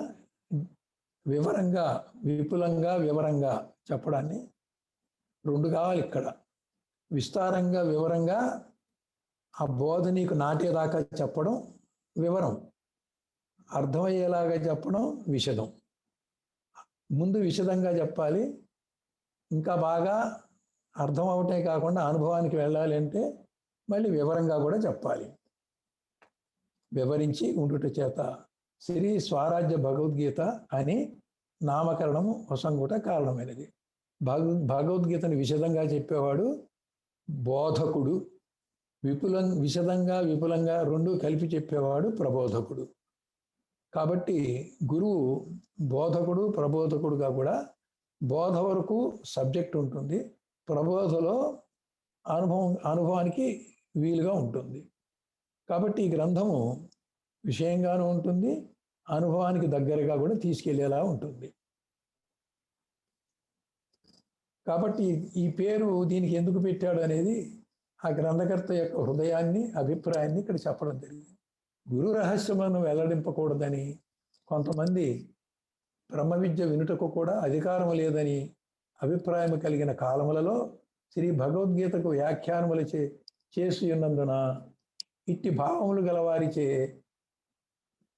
వివరంగా, విపులంగా వివరంగా చెప్పడాన్ని రెండు కావాలి ఇక్కడ. విస్తారంగా వివరంగా ఆ బోధ నీకు నాటేదాకా చెప్పడం వివరం, అర్థమయ్యేలాగా చెప్పడం విశదం. ముందు విశదంగా చెప్పాలి, ఇంకా బాగా అర్థం అవటమే కాకుండా అనుభవానికి వెళ్ళాలి అంటే మళ్ళీ వివరంగా కూడా చెప్పాలి. వివరించి ఉండుట చేత శ్రీ స్వరాజ్య భగవద్గీత అని నామకరణము వసంగుట కారణమైనది. భగవద్గీతను విశదంగా చెప్పేవాడు బోధకుడు, విశదంగా విపులంగా రెండు కలిపి చెప్పేవాడు ప్రబోధకుడు. కాబట్టి గురువు బోధకుడు ప్రబోధకుడుగా కూడా, బోధ వరకు సబ్జెక్ట్ ఉంటుంది, ప్రబోధలో అనుభవానికి వీలుగా ఉంటుంది. కాబట్టి ఈ గ్రంథము విషయంగానూ ఉంటుంది, అనుభవానికి దగ్గరగా కూడా తీసుకెళ్లేలా ఉంటుంది. కాబట్టి ఈ పేరు దీనికి ఎందుకు పెట్టాడు అనేది ఆ గ్రంథకర్త యొక్క హృదయాన్ని, అభిప్రాయాన్ని ఇక్కడ చెప్పడం జరిగింది. గురు రహస్యములను వెల్లడింపకూడదని, కొంతమంది బ్రహ్మ విద్య వినుటకు కూడా అధికారం లేదని అభిప్రాయం కలిగిన కాలములలో శ్రీ భగవద్గీతకు వ్యాఖ్యానములు చేసి ఉన్నందున ఇట్టి భావములు గలవారిచే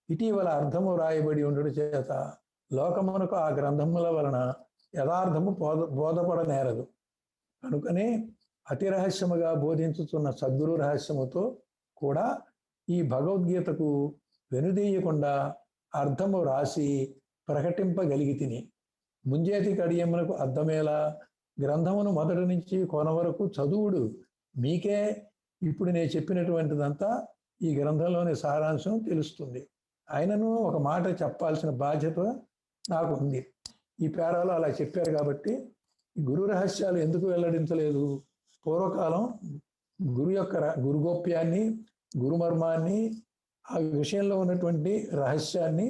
ఇటీవల అర్థము రాయబడి ఉండడం చేత లోకమునకు ఆ గ్రంథముల వలన యథార్థము బోధపడనేరదు. కనుకనే అతి రహస్యముగా బోధించుతున్న సద్గురు రహస్యముతో కూడా ఈ భగవద్గీతకు వెనుదీయకుండా అర్థము రాసి ప్రకటింపగలిగి తిని, ముంజేతి కడియమునకు అర్థమేలా గ్రంథమును మొదటి నుంచి కొన వరకు చదువుడు మీకే ఇప్పుడు నేను చెప్పినటువంటిదంతా ఈ గ్రంథంలోని సారాంశం తెలుస్తుంది. ఆయనను ఒక మాట చెప్పాల్సిన బాధ్యత నాకు ఉంది. ఈ పేరాలో అలా చెప్పారు కాబట్టి గురు రహస్యాలు ఎందుకు వెల్లడించలేదు? పూర్వకాలం గురుగోప్యాన్ని, గురుమర్మాన్ని, ఆ విషయంలో ఉన్నటువంటి రహస్యాన్ని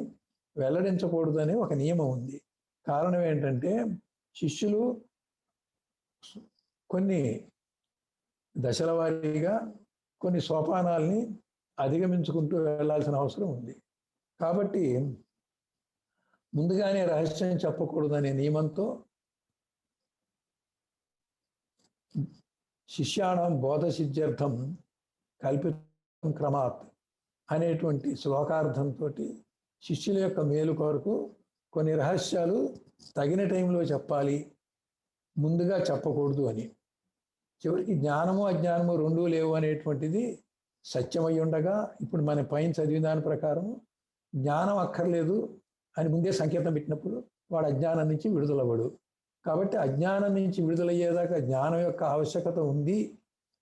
వెల్లడించకూడదని ఒక నియమం ఉంది. కారణం ఏంటంటే శిష్యులు కొన్ని దశల వారీగా కొన్ని సోపానాల్ని అధిగమించుకుంటూ వెళ్ళాల్సిన అవసరం ఉంది. కాబట్టి ముందుగానే రహస్యం చెప్పకూడదనే నియమంతో శిష్యాణం బోధ సిద్ధ్యర్థం కల్పితం క్రమాత్ అనేటువంటి శ్లోకార్థంతో శిష్యుల యొక్క మేలు కొరకు కొన్ని రహస్యాలు తగిన టైంలో చెప్పాలి, ముందుగా చెప్పకూడదు అని. చివరికి జ్ఞానము అజ్ఞానము రెండూ లేవు అనేటువంటిది సత్యమై ఉండగా, ఇప్పుడు మన పైన చదివిన దాని ప్రకారం జ్ఞానం అక్కర్లేదు అని ముందే సంకేతం పెట్టినప్పుడు వాడు అజ్ఞానం నుంచి విడుదలవ్వడు. కాబట్టి అజ్ఞానం నుంచి విడుదలయ్యేదాకా జ్ఞానం యొక్క ఆవశ్యకత ఉంది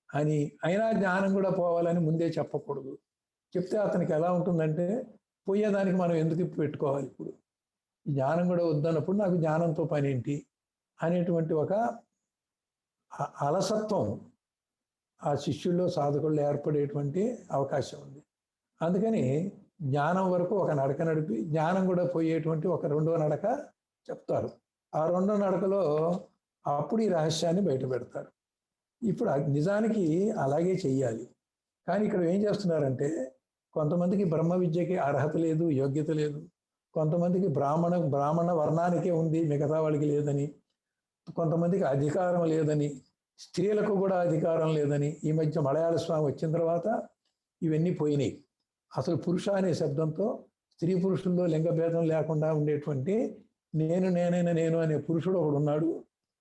అని, అయినా జ్ఞానం కూడా పోవాలని ముందే చెప్పకూడదు. చెప్తే అతనికి ఎలా ఉంటుందంటే, పోయేదానికి మనం ఎందుకు పెట్టుకోవాలి, ఇప్పుడు జ్ఞానం కూడా వద్దన్నప్పుడు నాకు జ్ఞానంతో పని ఏంటి అనేటువంటి ఒక అలసత్వం ఆ శిష్యుల్లో సాధకుల్లో ఏర్పడేటువంటి అవకాశం ఉంది. అందుకని జ్ఞానం వరకు ఒక నడక నడిపి జ్ఞానం కూడా పోయేటువంటి ఒక రెండో నడక చెప్తారు. ఆ రెండో నడకలో అప్పుడు ఈ రహస్యాన్ని బయట పెడతారు. ఇప్పుడు నిజానికి అలాగే చెయ్యాలి. కానీ ఇక్కడ ఏం చేస్తున్నారంటే, కొంతమందికి బ్రహ్మ విద్యకి అర్హత లేదు, యోగ్యత లేదు. కొంతమందికి బ్రాహ్మణ వర్ణానికే ఉంది, మిగతా వాళ్ళకి లేదని. కొంతమందికి అధికారం లేదని, స్త్రీలకు కూడా అధికారం లేదని. ఈ మధ్య మలయాళ స్వామి వచ్చిన తర్వాత ఇవన్నీ పోయినాయి. అసలు పురుష అనే శబ్దంతో స్త్రీ పురుషుల్లో లింగభేదం లేకుండా ఉండేటువంటి నేను అనే పురుషుడు ఒకడు ఉన్నాడు.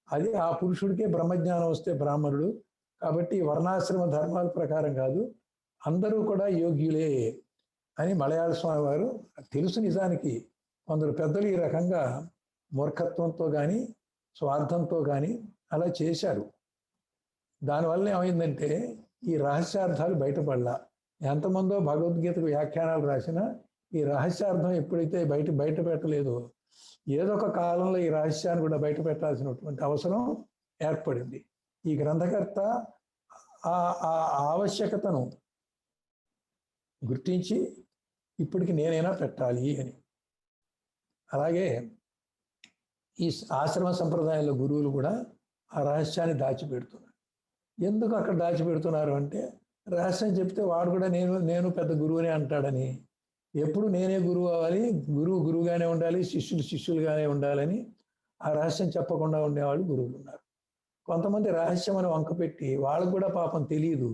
అది ఆ పురుషుడికే బ్రహ్మజ్ఞానం వస్తే బ్రాహ్మణుడు. కాబట్టి వర్ణాశ్రమ ధర్మాల ప్రకారం కాదు, అందరూ కూడా యోగ్యులే అని మలయాళ స్వామి వారు తెలుసు. నిజానికి కొందరు పెద్దలు ఈ రకంగా మూర్ఖత్వంతో కానీ స్వార్థంతో కానీ అలా చేశారు. దానివల్ల ఏమైందంటే ఈ రహస్యార్థాలు బయటపడలా. ఎంతమందో భగవద్గీతకు వ్యాఖ్యానాలు రాసినా ఈ రహస్యార్థం ఎప్పుడైతే బయట పెట్టలేదో, ఏదో ఒక కాలంలో ఈ రహస్యాన్ని కూడా బయట పెట్టాల్సినటువంటి అవసరం ఏర్పడింది. ఈ గ్రంథకర్త ఆ ఆవశ్యకతను గుర్తించి ఇప్పటికి నేనైనా పెట్టాలి అని. అలాగే ఈ ఆశ్రమ సంప్రదాయాల గురువులు కూడా ఆ రహస్యాన్ని దాచిపెడుతున్నారు. ఎందుకు అక్కడ దాచిపెడుతున్నారు అంటే, రహస్యం చెప్తే వాడు కూడా నేను పెద్ద గురువునే అంటాడని, ఎప్పుడు నేనే గురువు అవ్వాలి, గురువుగానే ఉండాలి, శిష్యులుగానే ఉండాలని ఆ రహస్యం చెప్పకుండా ఉండేవాళ్ళు గురువులు ఉన్నారు. కొంతమంది రహస్యం అని వంకపెట్టి వాళ్ళకు కూడా పాపం తెలియదు,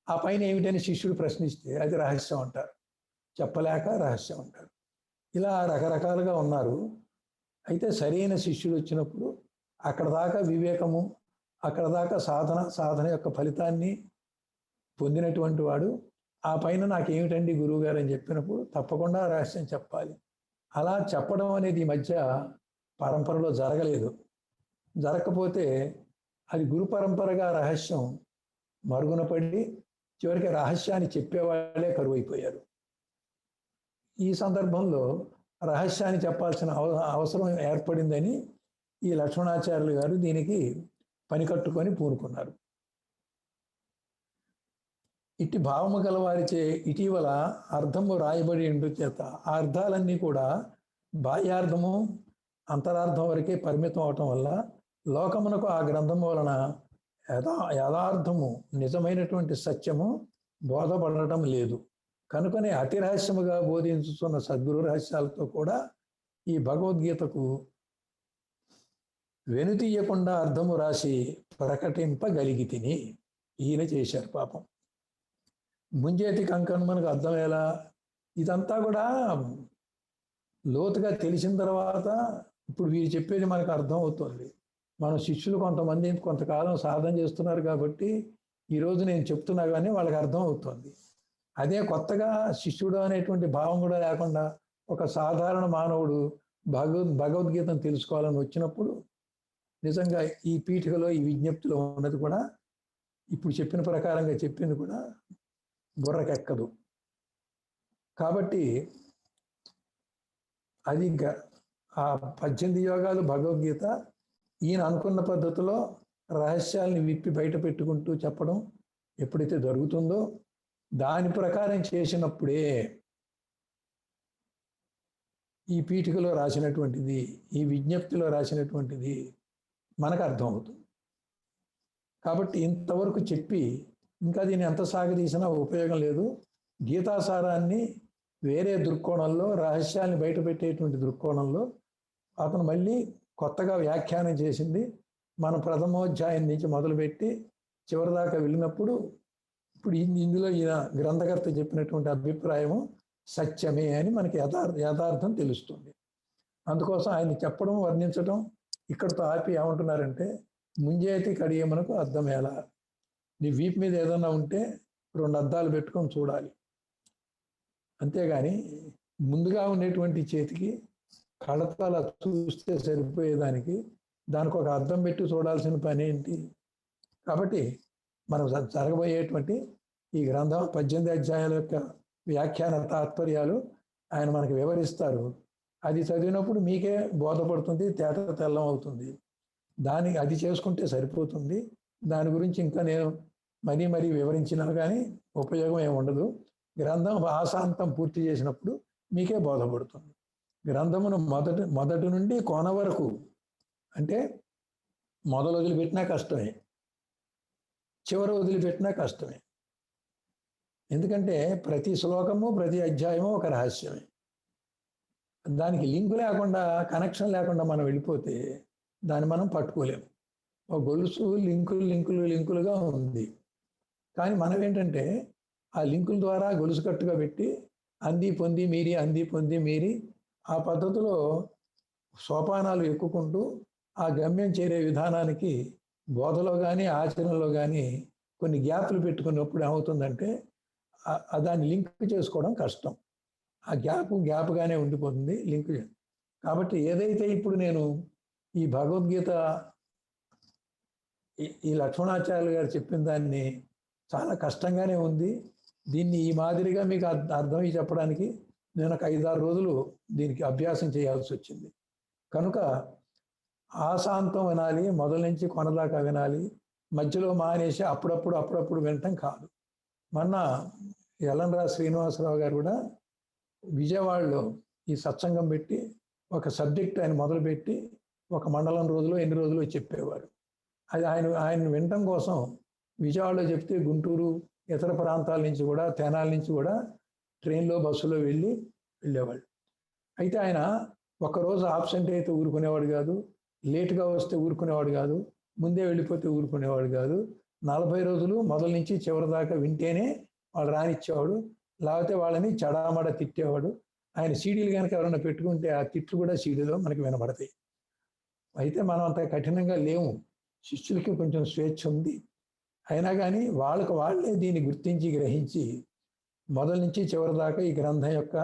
ఆ పైన ఏమిటని శిష్యుడు ప్రశ్నిస్తే అది రహస్యం అంటారు, చెప్పలేక రహస్యం అంటారు. ఇలా రకరకాలుగా ఉన్నారు. అయితే సరైన శిష్యుడు వచ్చినప్పుడు అక్కడ దాకా వివేకము, అక్కడ దాకా సాధన యొక్క ఫలితాన్ని పొందినటువంటి వాడు ఆ పైన నాకేమిటండి గురువుగారు అని చెప్పినప్పుడు తప్పకుండా రహస్యం చెప్పాలి. అలా చెప్పడం అనేది ఈ మధ్య పరంపరలో జరగలేదు. జరగకపోతే అది గురు పరంపరగా రహస్యం మరుగున పడి చివరికి రహస్యాన్ని చెప్పేవాళ్ళే కరువైపోయారు. ఈ సందర్భంలో రహస్యాన్ని చెప్పాల్సిన అవసరం ఏర్పడిందని ఈ లక్ష్మణాచార్యులు గారు దీనికి పని కట్టుకొని పూనుకున్నారు. ఇట్టి భావము గలవారిచే ఇటీవల అర్థము రాయబడి ఉండు చేత ఆ అర్థాలన్నీ కూడా బాహ్యార్థము అంతరార్థం వరకే పరిమితం అవటం వల్ల లోకమునకు ఆ గ్రంథము వలన యథార్థము నిజమైనటువంటి సత్యము బోధపడటం లేదు. కనుకనే అతి రహస్యముగా బోధించుతున్న సద్గురు రహస్యాలతో కూడా ఈ భగవద్గీతకు వెనుతీయకుండా అర్థము రాసి ప్రకటింపగలిగితిని. ఈయన చేశారు పాపం. ముంజేతి కంకణం మనకు అర్థమయ్యేలా ఇదంతా కూడా లోతుగా తెలిసిన తర్వాత ఇప్పుడు వీరు చెప్పేది మనకు అర్థం అవుతుంది. మన శిష్యులు కొంతమంది కొంతకాలం సాధన చేస్తున్నారు కాబట్టి ఈరోజు నేను చెప్తున్నా కానీ వాళ్ళకి అర్థం అవుతుంది. అదే కొత్తగా శిష్యుడు అనేటువంటి భావం కూడా లేకుండా ఒక సాధారణ మానవుడు భగవద్గీతను తెలుసుకోవాలని వచ్చినప్పుడు నిజంగా ఈ పీఠికలో ఈ విజ్ఞప్తిలో ఉన్నది కూడా ఇప్పుడు చెప్పిన ప్రకారంగా చెప్పింది కూడా బుర్రకెక్కదు. కాబట్టి అది ఆ 18 యోగాలు భగవద్గీత ఈయన అనుకున్న పద్ధతిలో రహస్యాల్ని విప్పి బయట పెట్టుకుంటూ చెప్పడం ఎప్పుడైతే జరుగుతుందో దాని ప్రకారం చేసినప్పుడే ఈ పీఠికలో రాసినటువంటిది, ఈ విజ్ఞప్తిలో రాసినటువంటిది మనకు అర్థమవుతుంది. కాబట్టి ఇంతవరకు చెప్పి ఇంకా దీన్ని ఎంత సాగదీసినా ఉపయోగం లేదు. గీతాసారాన్ని వేరే దృక్కోణంలో, రహస్యాన్ని బయటపెట్టేటువంటి దృక్కోణంలో అతను మళ్ళీ కొత్తగా వ్యాఖ్యానం చేసింది. మనం ప్రథమోధ్యాయం నుంచి మొదలుపెట్టి చివరిదాకా వెళ్ళినప్పుడు ఇప్పుడు ఇందులో ఈయన గ్రంథకర్త చెప్పినటువంటి అభిప్రాయము సత్యమే అని మనకి యథార్థం తెలుస్తుంది. అందుకోసం ఆయన చెప్పడం, వర్ణించడం ఇక్కడితో ఆపి ఏమంటున్నారంటే, ముంజేతి కడియమనకు అద్దం ఎలా, నీ వీపు మీద ఏదన్నా ఉంటే 2 అద్దాలు పెట్టుకొని చూడాలి. అంతేగాని ముందుగా ఉండేటువంటి చేతికి కడతల చూస్తే సరిపోయేదానికి దానికి ఒక అద్దం పెట్టి చూడాల్సిన పని ఏంటి? కాబట్టి మనం జరగబోయేటువంటి ఈ గ్రంథం 18 అధ్యాయాల యొక్క వ్యాఖ్యాన తాత్పర్యాలు ఆయన మనకు వివరిస్తారు. అది చదివినప్పుడు మీకే బోధపడుతుంది, తేట తెల్లం అవుతుంది. అది చేసుకుంటే సరిపోతుంది. దాని గురించి ఇంకా నేను మరీ వివరించినా కానీ ఉపయోగం ఏమి ఉండదు. గ్రంథం ఆశాంతం పూర్తి చేసినప్పుడు మీకే బోధపడుతుంది. గ్రంథమును మొదటి నుండి కొన వరకు, అంటే మొదలు వదిలిపెట్టినా కష్టమే, చివరి వదిలిపెట్టినా కష్టమే. ఎందుకంటే ప్రతి శ్లోకము, ప్రతి అధ్యాయము ఒక రహస్యమే. దానికి లింకు లేకుండా, కనెక్షన్ లేకుండా మనం వెళ్ళిపోతే దాన్ని మనం పట్టుకోలేము. ఒక గొలుసు లింకులుగా ఉంది. కానీ మనం ఏంటంటే ఆ లింకుల ద్వారా గొలుసు కట్టుగా పెట్టి అంది పొంది మీరి ఆ పద్ధతిలో సోపానాలు ఎక్కుకుంటూ ఆ గమ్యం చేరే విధానానికి బోధలో కానీ ఆచరణలో కానీ కొన్ని గ్యాప్లు పెట్టుకున్నప్పుడు ఏమవుతుందంటే దాన్ని లింక్ చేసుకోవడం కష్టం. ఆ గ్యాప్గానే ఉండిపోతుంది లింక్. కాబట్టి ఏదైతే ఇప్పుడు నేను ఈ భగవద్గీత ఈ లక్ష్మణాచార్యులు గారు చెప్పిన దాన్ని చాలా కష్టంగానే ఉంది. దీన్ని ఈ మాదిరిగా మీకు అర్థమై చెప్పడానికి నేను ఒక 5-6 రోజులు దీనికి అభ్యాసం చేయాల్సి వచ్చింది. కనుక ఆశాంతం వినాలి, మొదల నుంచి కొనదాకా వినాలి, మధ్యలో మానేసి అప్పుడప్పుడు వినటం కాదు. మొన్న యలంరా శ్రీనివాసరావు గారు కూడా విజయవాడలో ఈ సత్సంగం పెట్టి ఒక సబ్జెక్ట్ ఆయన మొదలుపెట్టి ఒక మండలం రోజులు ఎన్ని రోజులు చెప్పేవారు. అది ఆయన వినటం కోసం విజయవాడలో చెప్తే గుంటూరు, ఇతర ప్రాంతాల నుంచి కూడా, తెనాల నుంచి కూడా ట్రైన్లో, బస్సులో వెళ్ళేవాళ్ళు. అయితే ఆయన ఒకరోజు ఆబ్సెంట్ అయితే ఊరుకునేవాడు కాదు, లేటుగా వస్తే ఊరుకునేవాడు కాదు, ముందే వెళ్ళిపోతే ఊరుకునేవాడు కాదు. 40 రోజులు మొదల నుంచి చివరి దాకా వింటేనే వాళ్ళు రానిచ్చేవాడు, లేకపోతే వాళ్ళని చడామడ తిట్టేవాడు. ఆయన సీడీలు కనుక ఎవరైనా పెట్టుకుంటే ఆ తిట్లు కూడా సీడీలో మనకి వినబడతాయి. అయితే మనం అంత కఠినంగా లేము, శిష్యులకి కొంచెం స్వేచ్ఛ ఉంది. అయినా కానీ వాళ్ళే దీన్ని గుర్తించి గ్రహించి మొదల నుంచి చివరి దాకా ఈ గ్రంథం యొక్క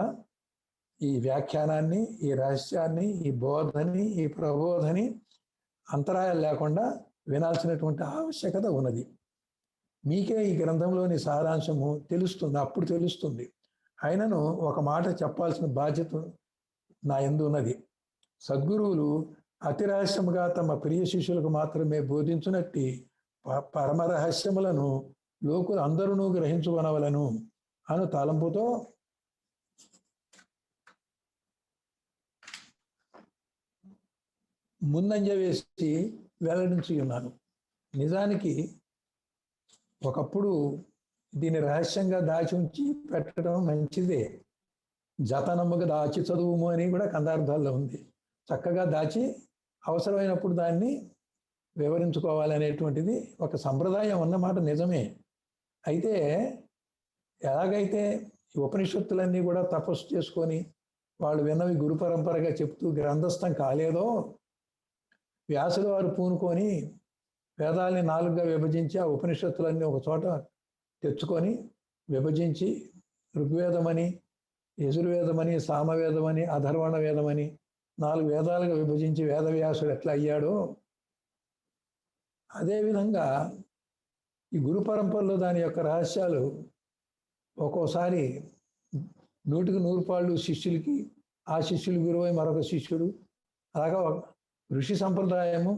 ఈ వ్యాఖ్యానాన్ని, ఈ రహస్యాన్ని, ఈ బోధని, ఈ ప్రబోధని అంతరాయాలు లేకుండా వినాల్సినటువంటి ఆవశ్యకత ఉన్నది. మీకే ఈ గ్రంథంలోని సారాంశము తెలుస్తుంది, అప్పుడు తెలుస్తుంది. ఆయనను ఒక మాట చెప్పాల్సిన బాధ్యత నా యందు ఉన్నది. సద్గురువులు అతి రహస్యముగా తమ ప్రియ శిష్యులకు మాత్రమే బోధించునట్టి పరమ రహస్యములను లోకులు అందరూ గ్రహించుకొనవలను అను తలంపుతో ముందంజ వేసి వెల్లడించి ఉన్నాను. నిజానికి ఒకప్పుడు దీన్ని రహస్యంగా దాచి ఉంచి పెట్టడం మంచిదే. జతనముగా దాచి చదువుము అని కూడా కందార్థాల్లో ఉంది. చక్కగా దాచి అవసరమైనప్పుడు దాన్ని వివరించుకోవాలనేటువంటిది ఒక సంప్రదాయం ఉన్నమాట నిజమే. అయితే ఎలాగైతే ఈ ఉపనిషత్తులన్నీ కూడా తపస్సు చేసుకొని వాళ్ళు విన్నవి గురు పరంపరగా చెప్తూ గ్రంథస్థం కాలేదో, వ్యాసుల వారు పూనుకొని వేదాలని 4గా విభజించి ఆ ఉపనిషత్తులన్నీ ఒక చోట తెచ్చుకొని విభజించి ఋగ్వేదమని, యజుర్వేదమని, సామవేదమని, అధర్వణ వేదమని 4 వేదాలుగా విభజించి వేదవ్యాసుడు ఎట్లా అయ్యాడో, అదేవిధంగా ఈ గురు పరంపరలో దాని యొక్క రహస్యాలు ఒక్కోసారి 100% శిష్యులకి, ఆ శిష్యులు గురువై మరొక శిష్యుడు, అలాగా ఋషి సంప్రదాయము,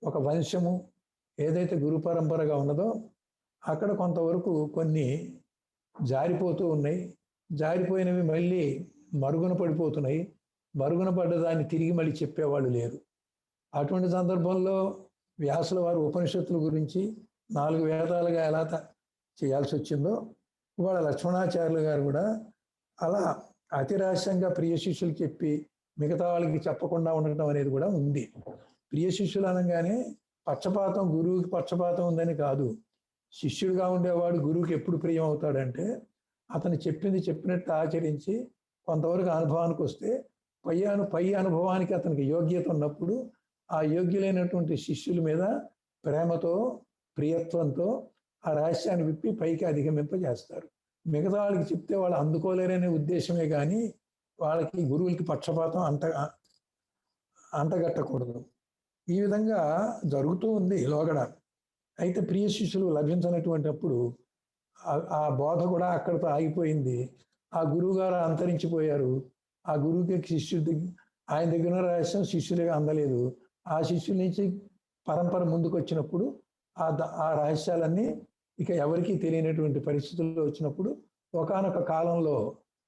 ఒక వంశము ఏదైతే గురు పరంపరగా ఉన్నదో అక్కడ కొంతవరకు కొన్ని జారిపోతూ ఉన్నాయి. జారిపోయినవి మళ్ళీ మరుగున పడిపోతున్నాయి. మరుగున పడ్డదాన్ని తిరిగి మళ్ళీ చెప్పేవాళ్ళు లేరు. అటువంటి సందర్భంలో వ్యాసుల వారు ఉపనిషత్తుల గురించి 4 వేదాలుగా ఎలా చేయాల్సి వచ్చిందో ఇవాళ లక్ష్మణాచార్యులు గారు కూడా అలా అతి రహస్యంగా ప్రియ శిష్యులు చెప్పి మిగతా వాళ్ళకి చెప్పకుండా ఉండటం అనేది కూడా ఉంది. ప్రియ శిష్యులు అనగానే పక్షపాతం, గురువుకి పక్షపాతం ఉందని కాదు. శిష్యుడిగా ఉండేవాడు గురువుకి ఎప్పుడు ప్రియం అవుతాడంటే అతను చెప్పింది చెప్పినట్టు ఆచరించి కొంతవరకు అనుభవానికి వస్తే పై అనుభవానికి అతనికి యోగ్యత ఉన్నప్పుడు ఆ యోగ్యులైనటువంటి శిష్యుల మీద ప్రేమతో, ప్రియత్వంతో ఆ రహస్యాన్ని విప్పి పైకి అధిగమింపజేస్తారు. మిగతా వాళ్ళకి చెప్తే వాళ్ళు అందుకోలేరనే ఉద్దేశమే కానీ వాళ్ళకి గురువులకి పక్షపాతం అంటగట్టకూడదు. ఈ విధంగా జరుగుతూ ఉంది లోగడ. అయితే ప్రియ శిష్యులు లభించినటువంటిప్పుడు ఆ బోధ కూడా అక్కడితో ఆగిపోయింది. ఆ గురువు గారు అంతరించిపోయారు. ఆ గురువుకి శిష్యుడి ఆయన దగ్గర రహస్యం శిష్యులుగా అందలేదు. ఆ శిష్యుల నుంచి పరంపర ముందుకు వచ్చినప్పుడు ఆ రహస్యాలన్నీ ఇక ఎవరికీ తెలియనటువంటి పరిస్థితుల్లో వచ్చినప్పుడు ఒకానొక కాలంలో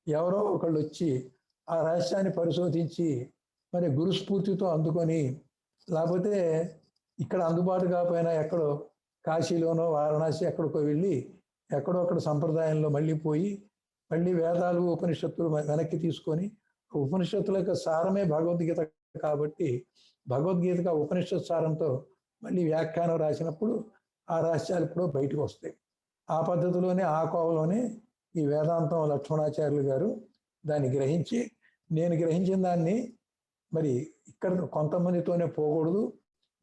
ఎవరో ఒకళ్ళు వచ్చి ఆ రహస్యాన్ని పరిశోధించి మరి గురుస్ఫూర్తితో అందుకొని, లేకపోతే ఇక్కడ అందుబాటు కాకపోయినా ఎక్కడో కాశీలోనో వారణాసి ఎక్కడికో వెళ్ళి ఎక్కడో అక్కడ సంప్రదాయంలో మళ్ళీ పోయి మళ్ళీ వేదాలు ఉపనిషత్తులు వెనక్కి తీసుకొని, ఉపనిషత్తుల యొక్క సారమే భగవద్గీత కాబట్టి భగవద్గీతగా ఉపనిషత్ సారంతో మళ్ళీ వ్యాఖ్యానం రాసినప్పుడు ఆ రహస్యాలు ఇప్పుడు బయటకు వస్తాయి. ఆ పద్ధతిలోనే ఆ కోవలోనే ఈ వేదాంతం లక్ష్మణాచార్యులు గారు దాన్ని గ్రహించి, నేను గ్రహించిన దాన్ని మరి ఇక్కడ కొంతమందితోనే పోకూడదు,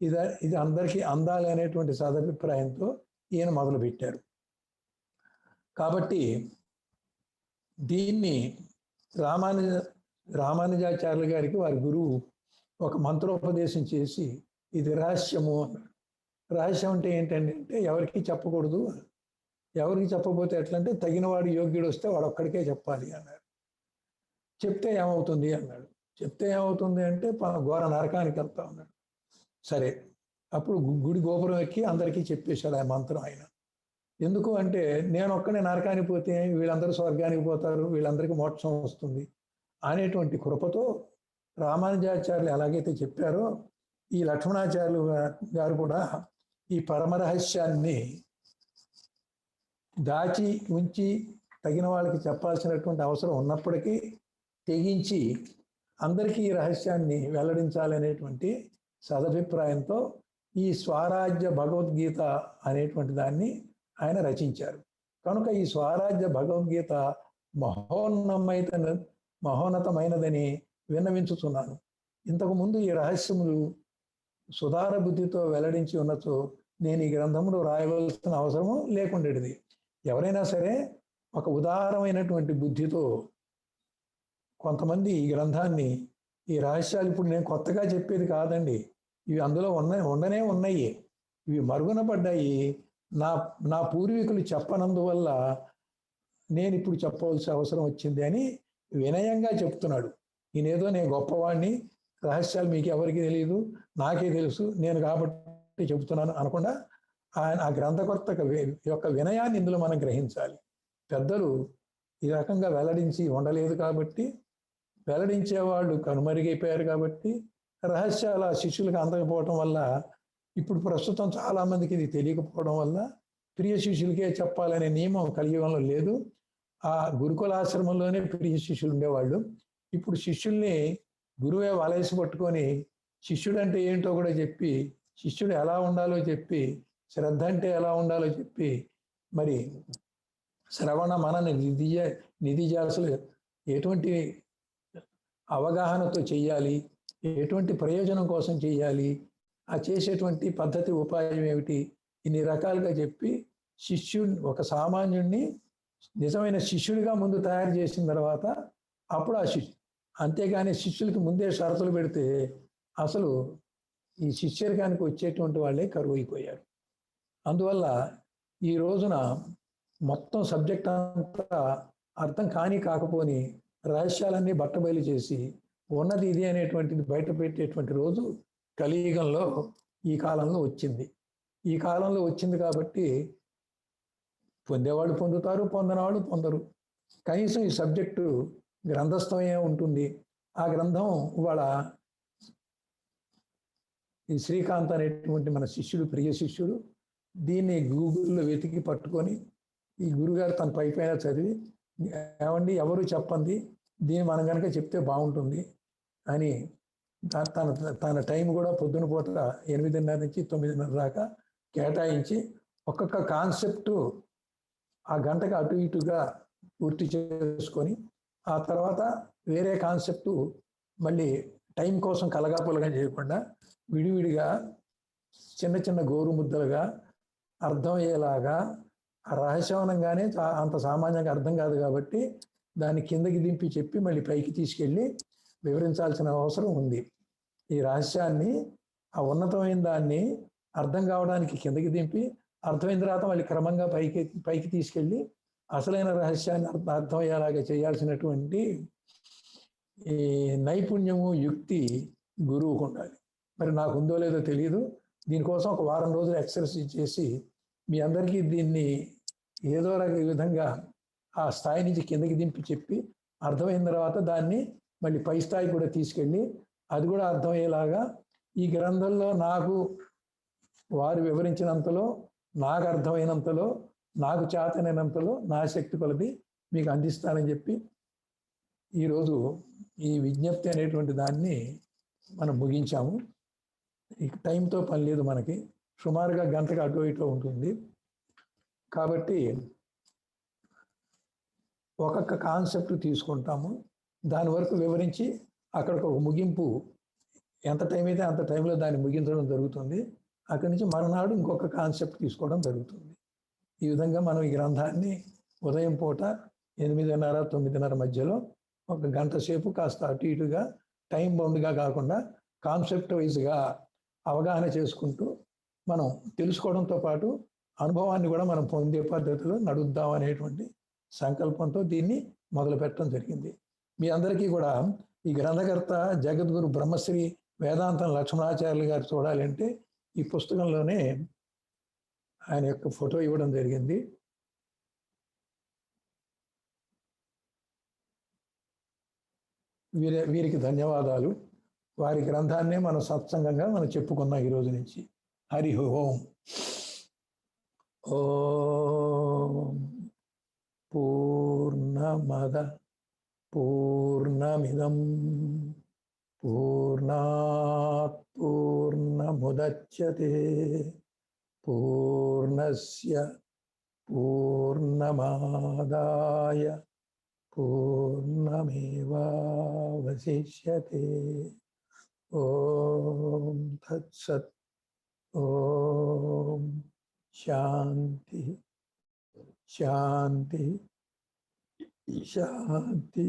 ఇది అందరికీ అందాలి అనేటువంటి సదభిప్రాయంతో ఈయన మొదలుపెట్టారు. కాబట్టి దీన్ని రామానుజాచార్యులు గారికి వారి గురువు ఒక మంత్రోపదేశం చేసి ఇది రహస్యము అన్నారు. రహస్యం అంటే ఏంటంటే ఎవరికి చెప్పకూడదు. ఎవరికి చెప్పకపోతే ఎట్లంటే తగినవాడు యోగ్యుడు వస్తే వాడు ఒక్కడికే చెప్పాలి అన్నారు. చెప్తే ఏమవుతుంది అన్నాడు. చెప్తే ఏమవుతుంది అంటే ఘోర నరకానికి వెళ్తా ఉన్నాడు. సరే, అప్పుడు గుడి గోపురం ఎక్కి అందరికీ చెప్పేశాడు ఆ మంత్రం ఆయన. ఎందుకు అంటే నేను ఒక్కనే నరకానికి పోతే వీళ్ళందరూ స్వర్గానికి పోతారు, వీళ్ళందరికీ మోక్షం వస్తుంది అనేటువంటి కృపతో రామానుజాచార్యులు ఎలాగైతే చెప్పారో ఈ లక్ష్మణాచార్యులు గారు కూడా ఈ పరమరహస్యాన్ని దాచి ఉంచి తగిన వాళ్ళకి చెప్పాల్సినటువంటి అవసరం ఉన్నప్పటికీ తెగించి అందరికీ ఈ రహస్యాన్ని వెల్లడించాలనేటువంటి సదభిప్రాయంతో ఈ స్వరాజ్య భగవద్గీత అనేటువంటి దాన్ని ఆయన రచించారు. కనుక ఈ స్వరాజ్య భగవద్గీత మహోన్నతమైనదని విన్నవించుతున్నాను. ఇంతకుముందు ఈ రహస్యములు సుధార బుద్ధితో వెల్లడించి ఉన్నచో నేను ఈ గ్రంథములు రాయవలసిన అవసరము లేకుండేది. ఎవరైనా సరే ఒక ఉదారమైనటువంటి బుద్ధితో కొంతమంది ఈ గ్రంథాన్ని, ఈ రహస్యాలు ఇప్పుడు నేను కొత్తగా చెప్పేది కాదండి, ఇవి అందులో ఉండనే ఉన్నాయి, ఇవి మరుగున పడ్డాయి, నా పూర్వీకులు చెప్పనందువల్ల నేను ఇప్పుడు చెప్పవలసిన అవసరం వచ్చింది అని వినయంగా చెప్తున్నాడు. నేనేదో నేను గొప్పవాడిని, రహస్యాలు మీకు ఎవరికి తెలియదు, నాకే తెలుసు, నేను కాబట్టి చెబుతున్నాను అనకుండా ఆ గ్రంథకర్త యొక్క వినయాన్ని ఇందులో మనం గ్రహించాలి. పెద్దలు ఈ రకంగా వెల్లడించి ఉండలేదు కాబట్టి, వెల్లడించేవాళ్ళు కనుమరుగైపోయారు కాబట్టి, రహస్యాల శిష్యులకు అందకపోవటం వల్ల ఇప్పుడు ప్రస్తుతం చాలామందికి ఇది తెలియకపోవడం వల్ల ప్రియ శిష్యులకే చెప్పాలనే నియమం కలియుగంలో లేదు. ఆ గురుకులాశ్రమంలోనే ప్రియ శిష్యులు ఉండేవాళ్ళు. ఇప్పుడు శిష్యుల్ని గురువే వలేసి పట్టుకొని శిష్యుడు అంటే ఏంటో కూడా చెప్పి, శిష్యుడు ఎలా ఉండాలో చెప్పి, శ్రద్ధ అంటే ఎలా ఉండాలో చెప్పి, మరి శ్రవణ మనన నిధిజాసులు ఎటువంటి అవగాహనతో చెయ్యాలి, ఎటువంటి ప్రయోజనం కోసం చెయ్యాలి, ఆ చేసేటువంటి పద్ధతి ఉపాయం ఏమిటి, ఇన్ని రకాలుగా చెప్పి ఒక సామాన్యుడిని నిజమైన శిష్యుడిగా ముందు తయారు చేసిన తర్వాత అప్పుడు అంతేగాని శిష్యులకి ముందే షరతులు పెడితే అసలు ఈ శిష్యరికానికి వచ్చేటువంటి వాళ్ళే కరువు అయిపోయారు. అందువల్ల ఈ రోజున మొత్తం సబ్జెక్ట్ అంతా అర్థం కాకపోని రహస్యాలన్నీ బట్టబయలు చేసి ఉన్నది ఇది అనేటువంటిది బయట పెట్టేటువంటి రోజు కలియుగంలో ఈ కాలంలో వచ్చింది. ఈ కాలంలో వచ్చింది కాబట్టి పొందేవాళ్ళు పొందుతారు, పొందనవాళ్ళు పొందరు. కనీసం ఈ సబ్జెక్టు గ్రంథస్థమే ఉంటుంది. ఆ గ్రంథం ఇవాళ ఈ శ్రీకాంత్ అనేటువంటి మన శిష్యుడు, ప్రియ శిష్యుడు, దీన్ని గూగుల్లో వెతికి పట్టుకొని ఈ గురుగారు తన పైపైన చదివి, ఏమండి ఎవరు చెప్పండి, దీన్ని మనం కనుక చెప్తే బాగుంటుంది అని తన తన టైం కూడా పొద్దున పూట 8:30 నుంచి 9:30 దాకా కేటాయించి ఒక్కొక్క కాన్సెప్టు ఆ గంటకు అటు ఇటుగా పూర్తి చేసుకొని ఆ తర్వాత వేరే కాన్సెప్టు మళ్ళీ టైం కోసం కలగాపులగా చేయకుండా విడివిడిగా చిన్న చిన్న గోరు ముద్దలుగా అర్థమయ్యేలాగా, ఆ రహస్యవనంగానే అంత సామాన్యంగా అర్థం కాదు కాబట్టి దాన్ని కిందకి దింపి చెప్పి మళ్ళీ పైకి తీసుకెళ్ళి వివరించాల్సిన అవసరం ఉంది. ఈ రహస్యాన్ని, ఆ ఉన్నతమైన దాన్ని అర్థం కావడానికి కిందకి దింపి అర్థమైన తర్వాత మళ్ళీ క్రమంగా పైకి తీసుకెళ్ళి అసలైన రహస్యాన్ని అర్థమయ్యేలాగా చేయాల్సినటువంటి ఈ నైపుణ్యము, యుక్తి గురువుకు ఉండాలి. మరి నాకు ఉందో లేదో తెలియదు. దీనికోసం ఒక వారం రోజులు ఎక్సర్సైజ్ చేసి మీ అందరికీ దీన్ని ఏదో విధంగా ఆ స్థాయి నుంచి కిందకి దింపి చెప్పి అర్థమైన తర్వాత దాన్ని మళ్ళీ పై స్థాయి కూడా తీసుకెళ్ళి అది కూడా అర్థమయ్యేలాగా ఈ గ్రంథంలో నాకు వారు వివరించినంతలో, నాకు అర్థమైనంతలో, నాకు చేతనైనంతలో నా శక్తి కొలది మీకు అందిస్తానని చెప్పి ఈరోజు ఈ విజ్ఞప్తి అనేటువంటి దాన్ని మనం ముగించాము. ఈ టైంతో పని లేదు మనకి, సుమారుగా గంటకు అటు ఇటు ఉంటుంది కాబట్టి ఒక్కొక్క కాన్సెప్ట్ తీసుకుంటాము, దాని వరకు వివరించి అక్కడికి ఒక ముగింపు, ఎంత టైం అయితే అంత టైంలో దాన్ని ముగించడం జరుగుతుంది. అక్కడి నుంచి మరునాడు ఇంకొక కాన్సెప్ట్ తీసుకోవడం జరుగుతుంది. ఈ విధంగా మనం ఈ గ్రంథాన్ని ఉదయం పూట 8:30, 9:30 మధ్యలో ఒక గంట సేపు కాస్త అటు ఇటుగా టైం బౌండ్గా కాకుండా కాన్సెప్ట్ వైజ్గా అవగాహన చేసుకుంటూ మనం తెలుసుకోవడంతో పాటు అనుభవాన్ని కూడా మనం పొందే పద్ధతిలో నడుద్దాం అనేటువంటి సంకల్పంతో దీన్ని మొదలు పెట్టడం జరిగింది. మీ అందరికీ కూడా ఈ గ్రంథకర్త జగద్గురు బ్రహ్మశ్రీ వేదాంతం లక్ష్మణాచార్యులు గారు చూడాలంటే ఈ పుస్తకంలోనే ఆయన యొక్క ఫోటో ఇవ్వడం జరిగింది. వీరికి ధన్యవాదాలు. వారి గ్రంథాన్నే మనం సత్సంగంగా మనం చెప్పుకున్నాం ఈ రోజు నుంచి. హరి ఓం. ఓం పూర్ణమద పూర్ణమిదం పూర్ణాత్ పూర్ణముదచ్యతే పూర్ణస్య పూర్ణమాదాయ పూర్ణమేవావశిష్యతే. ఓం తత్సత్. ఓం శాంతి శాంతి శాంతి.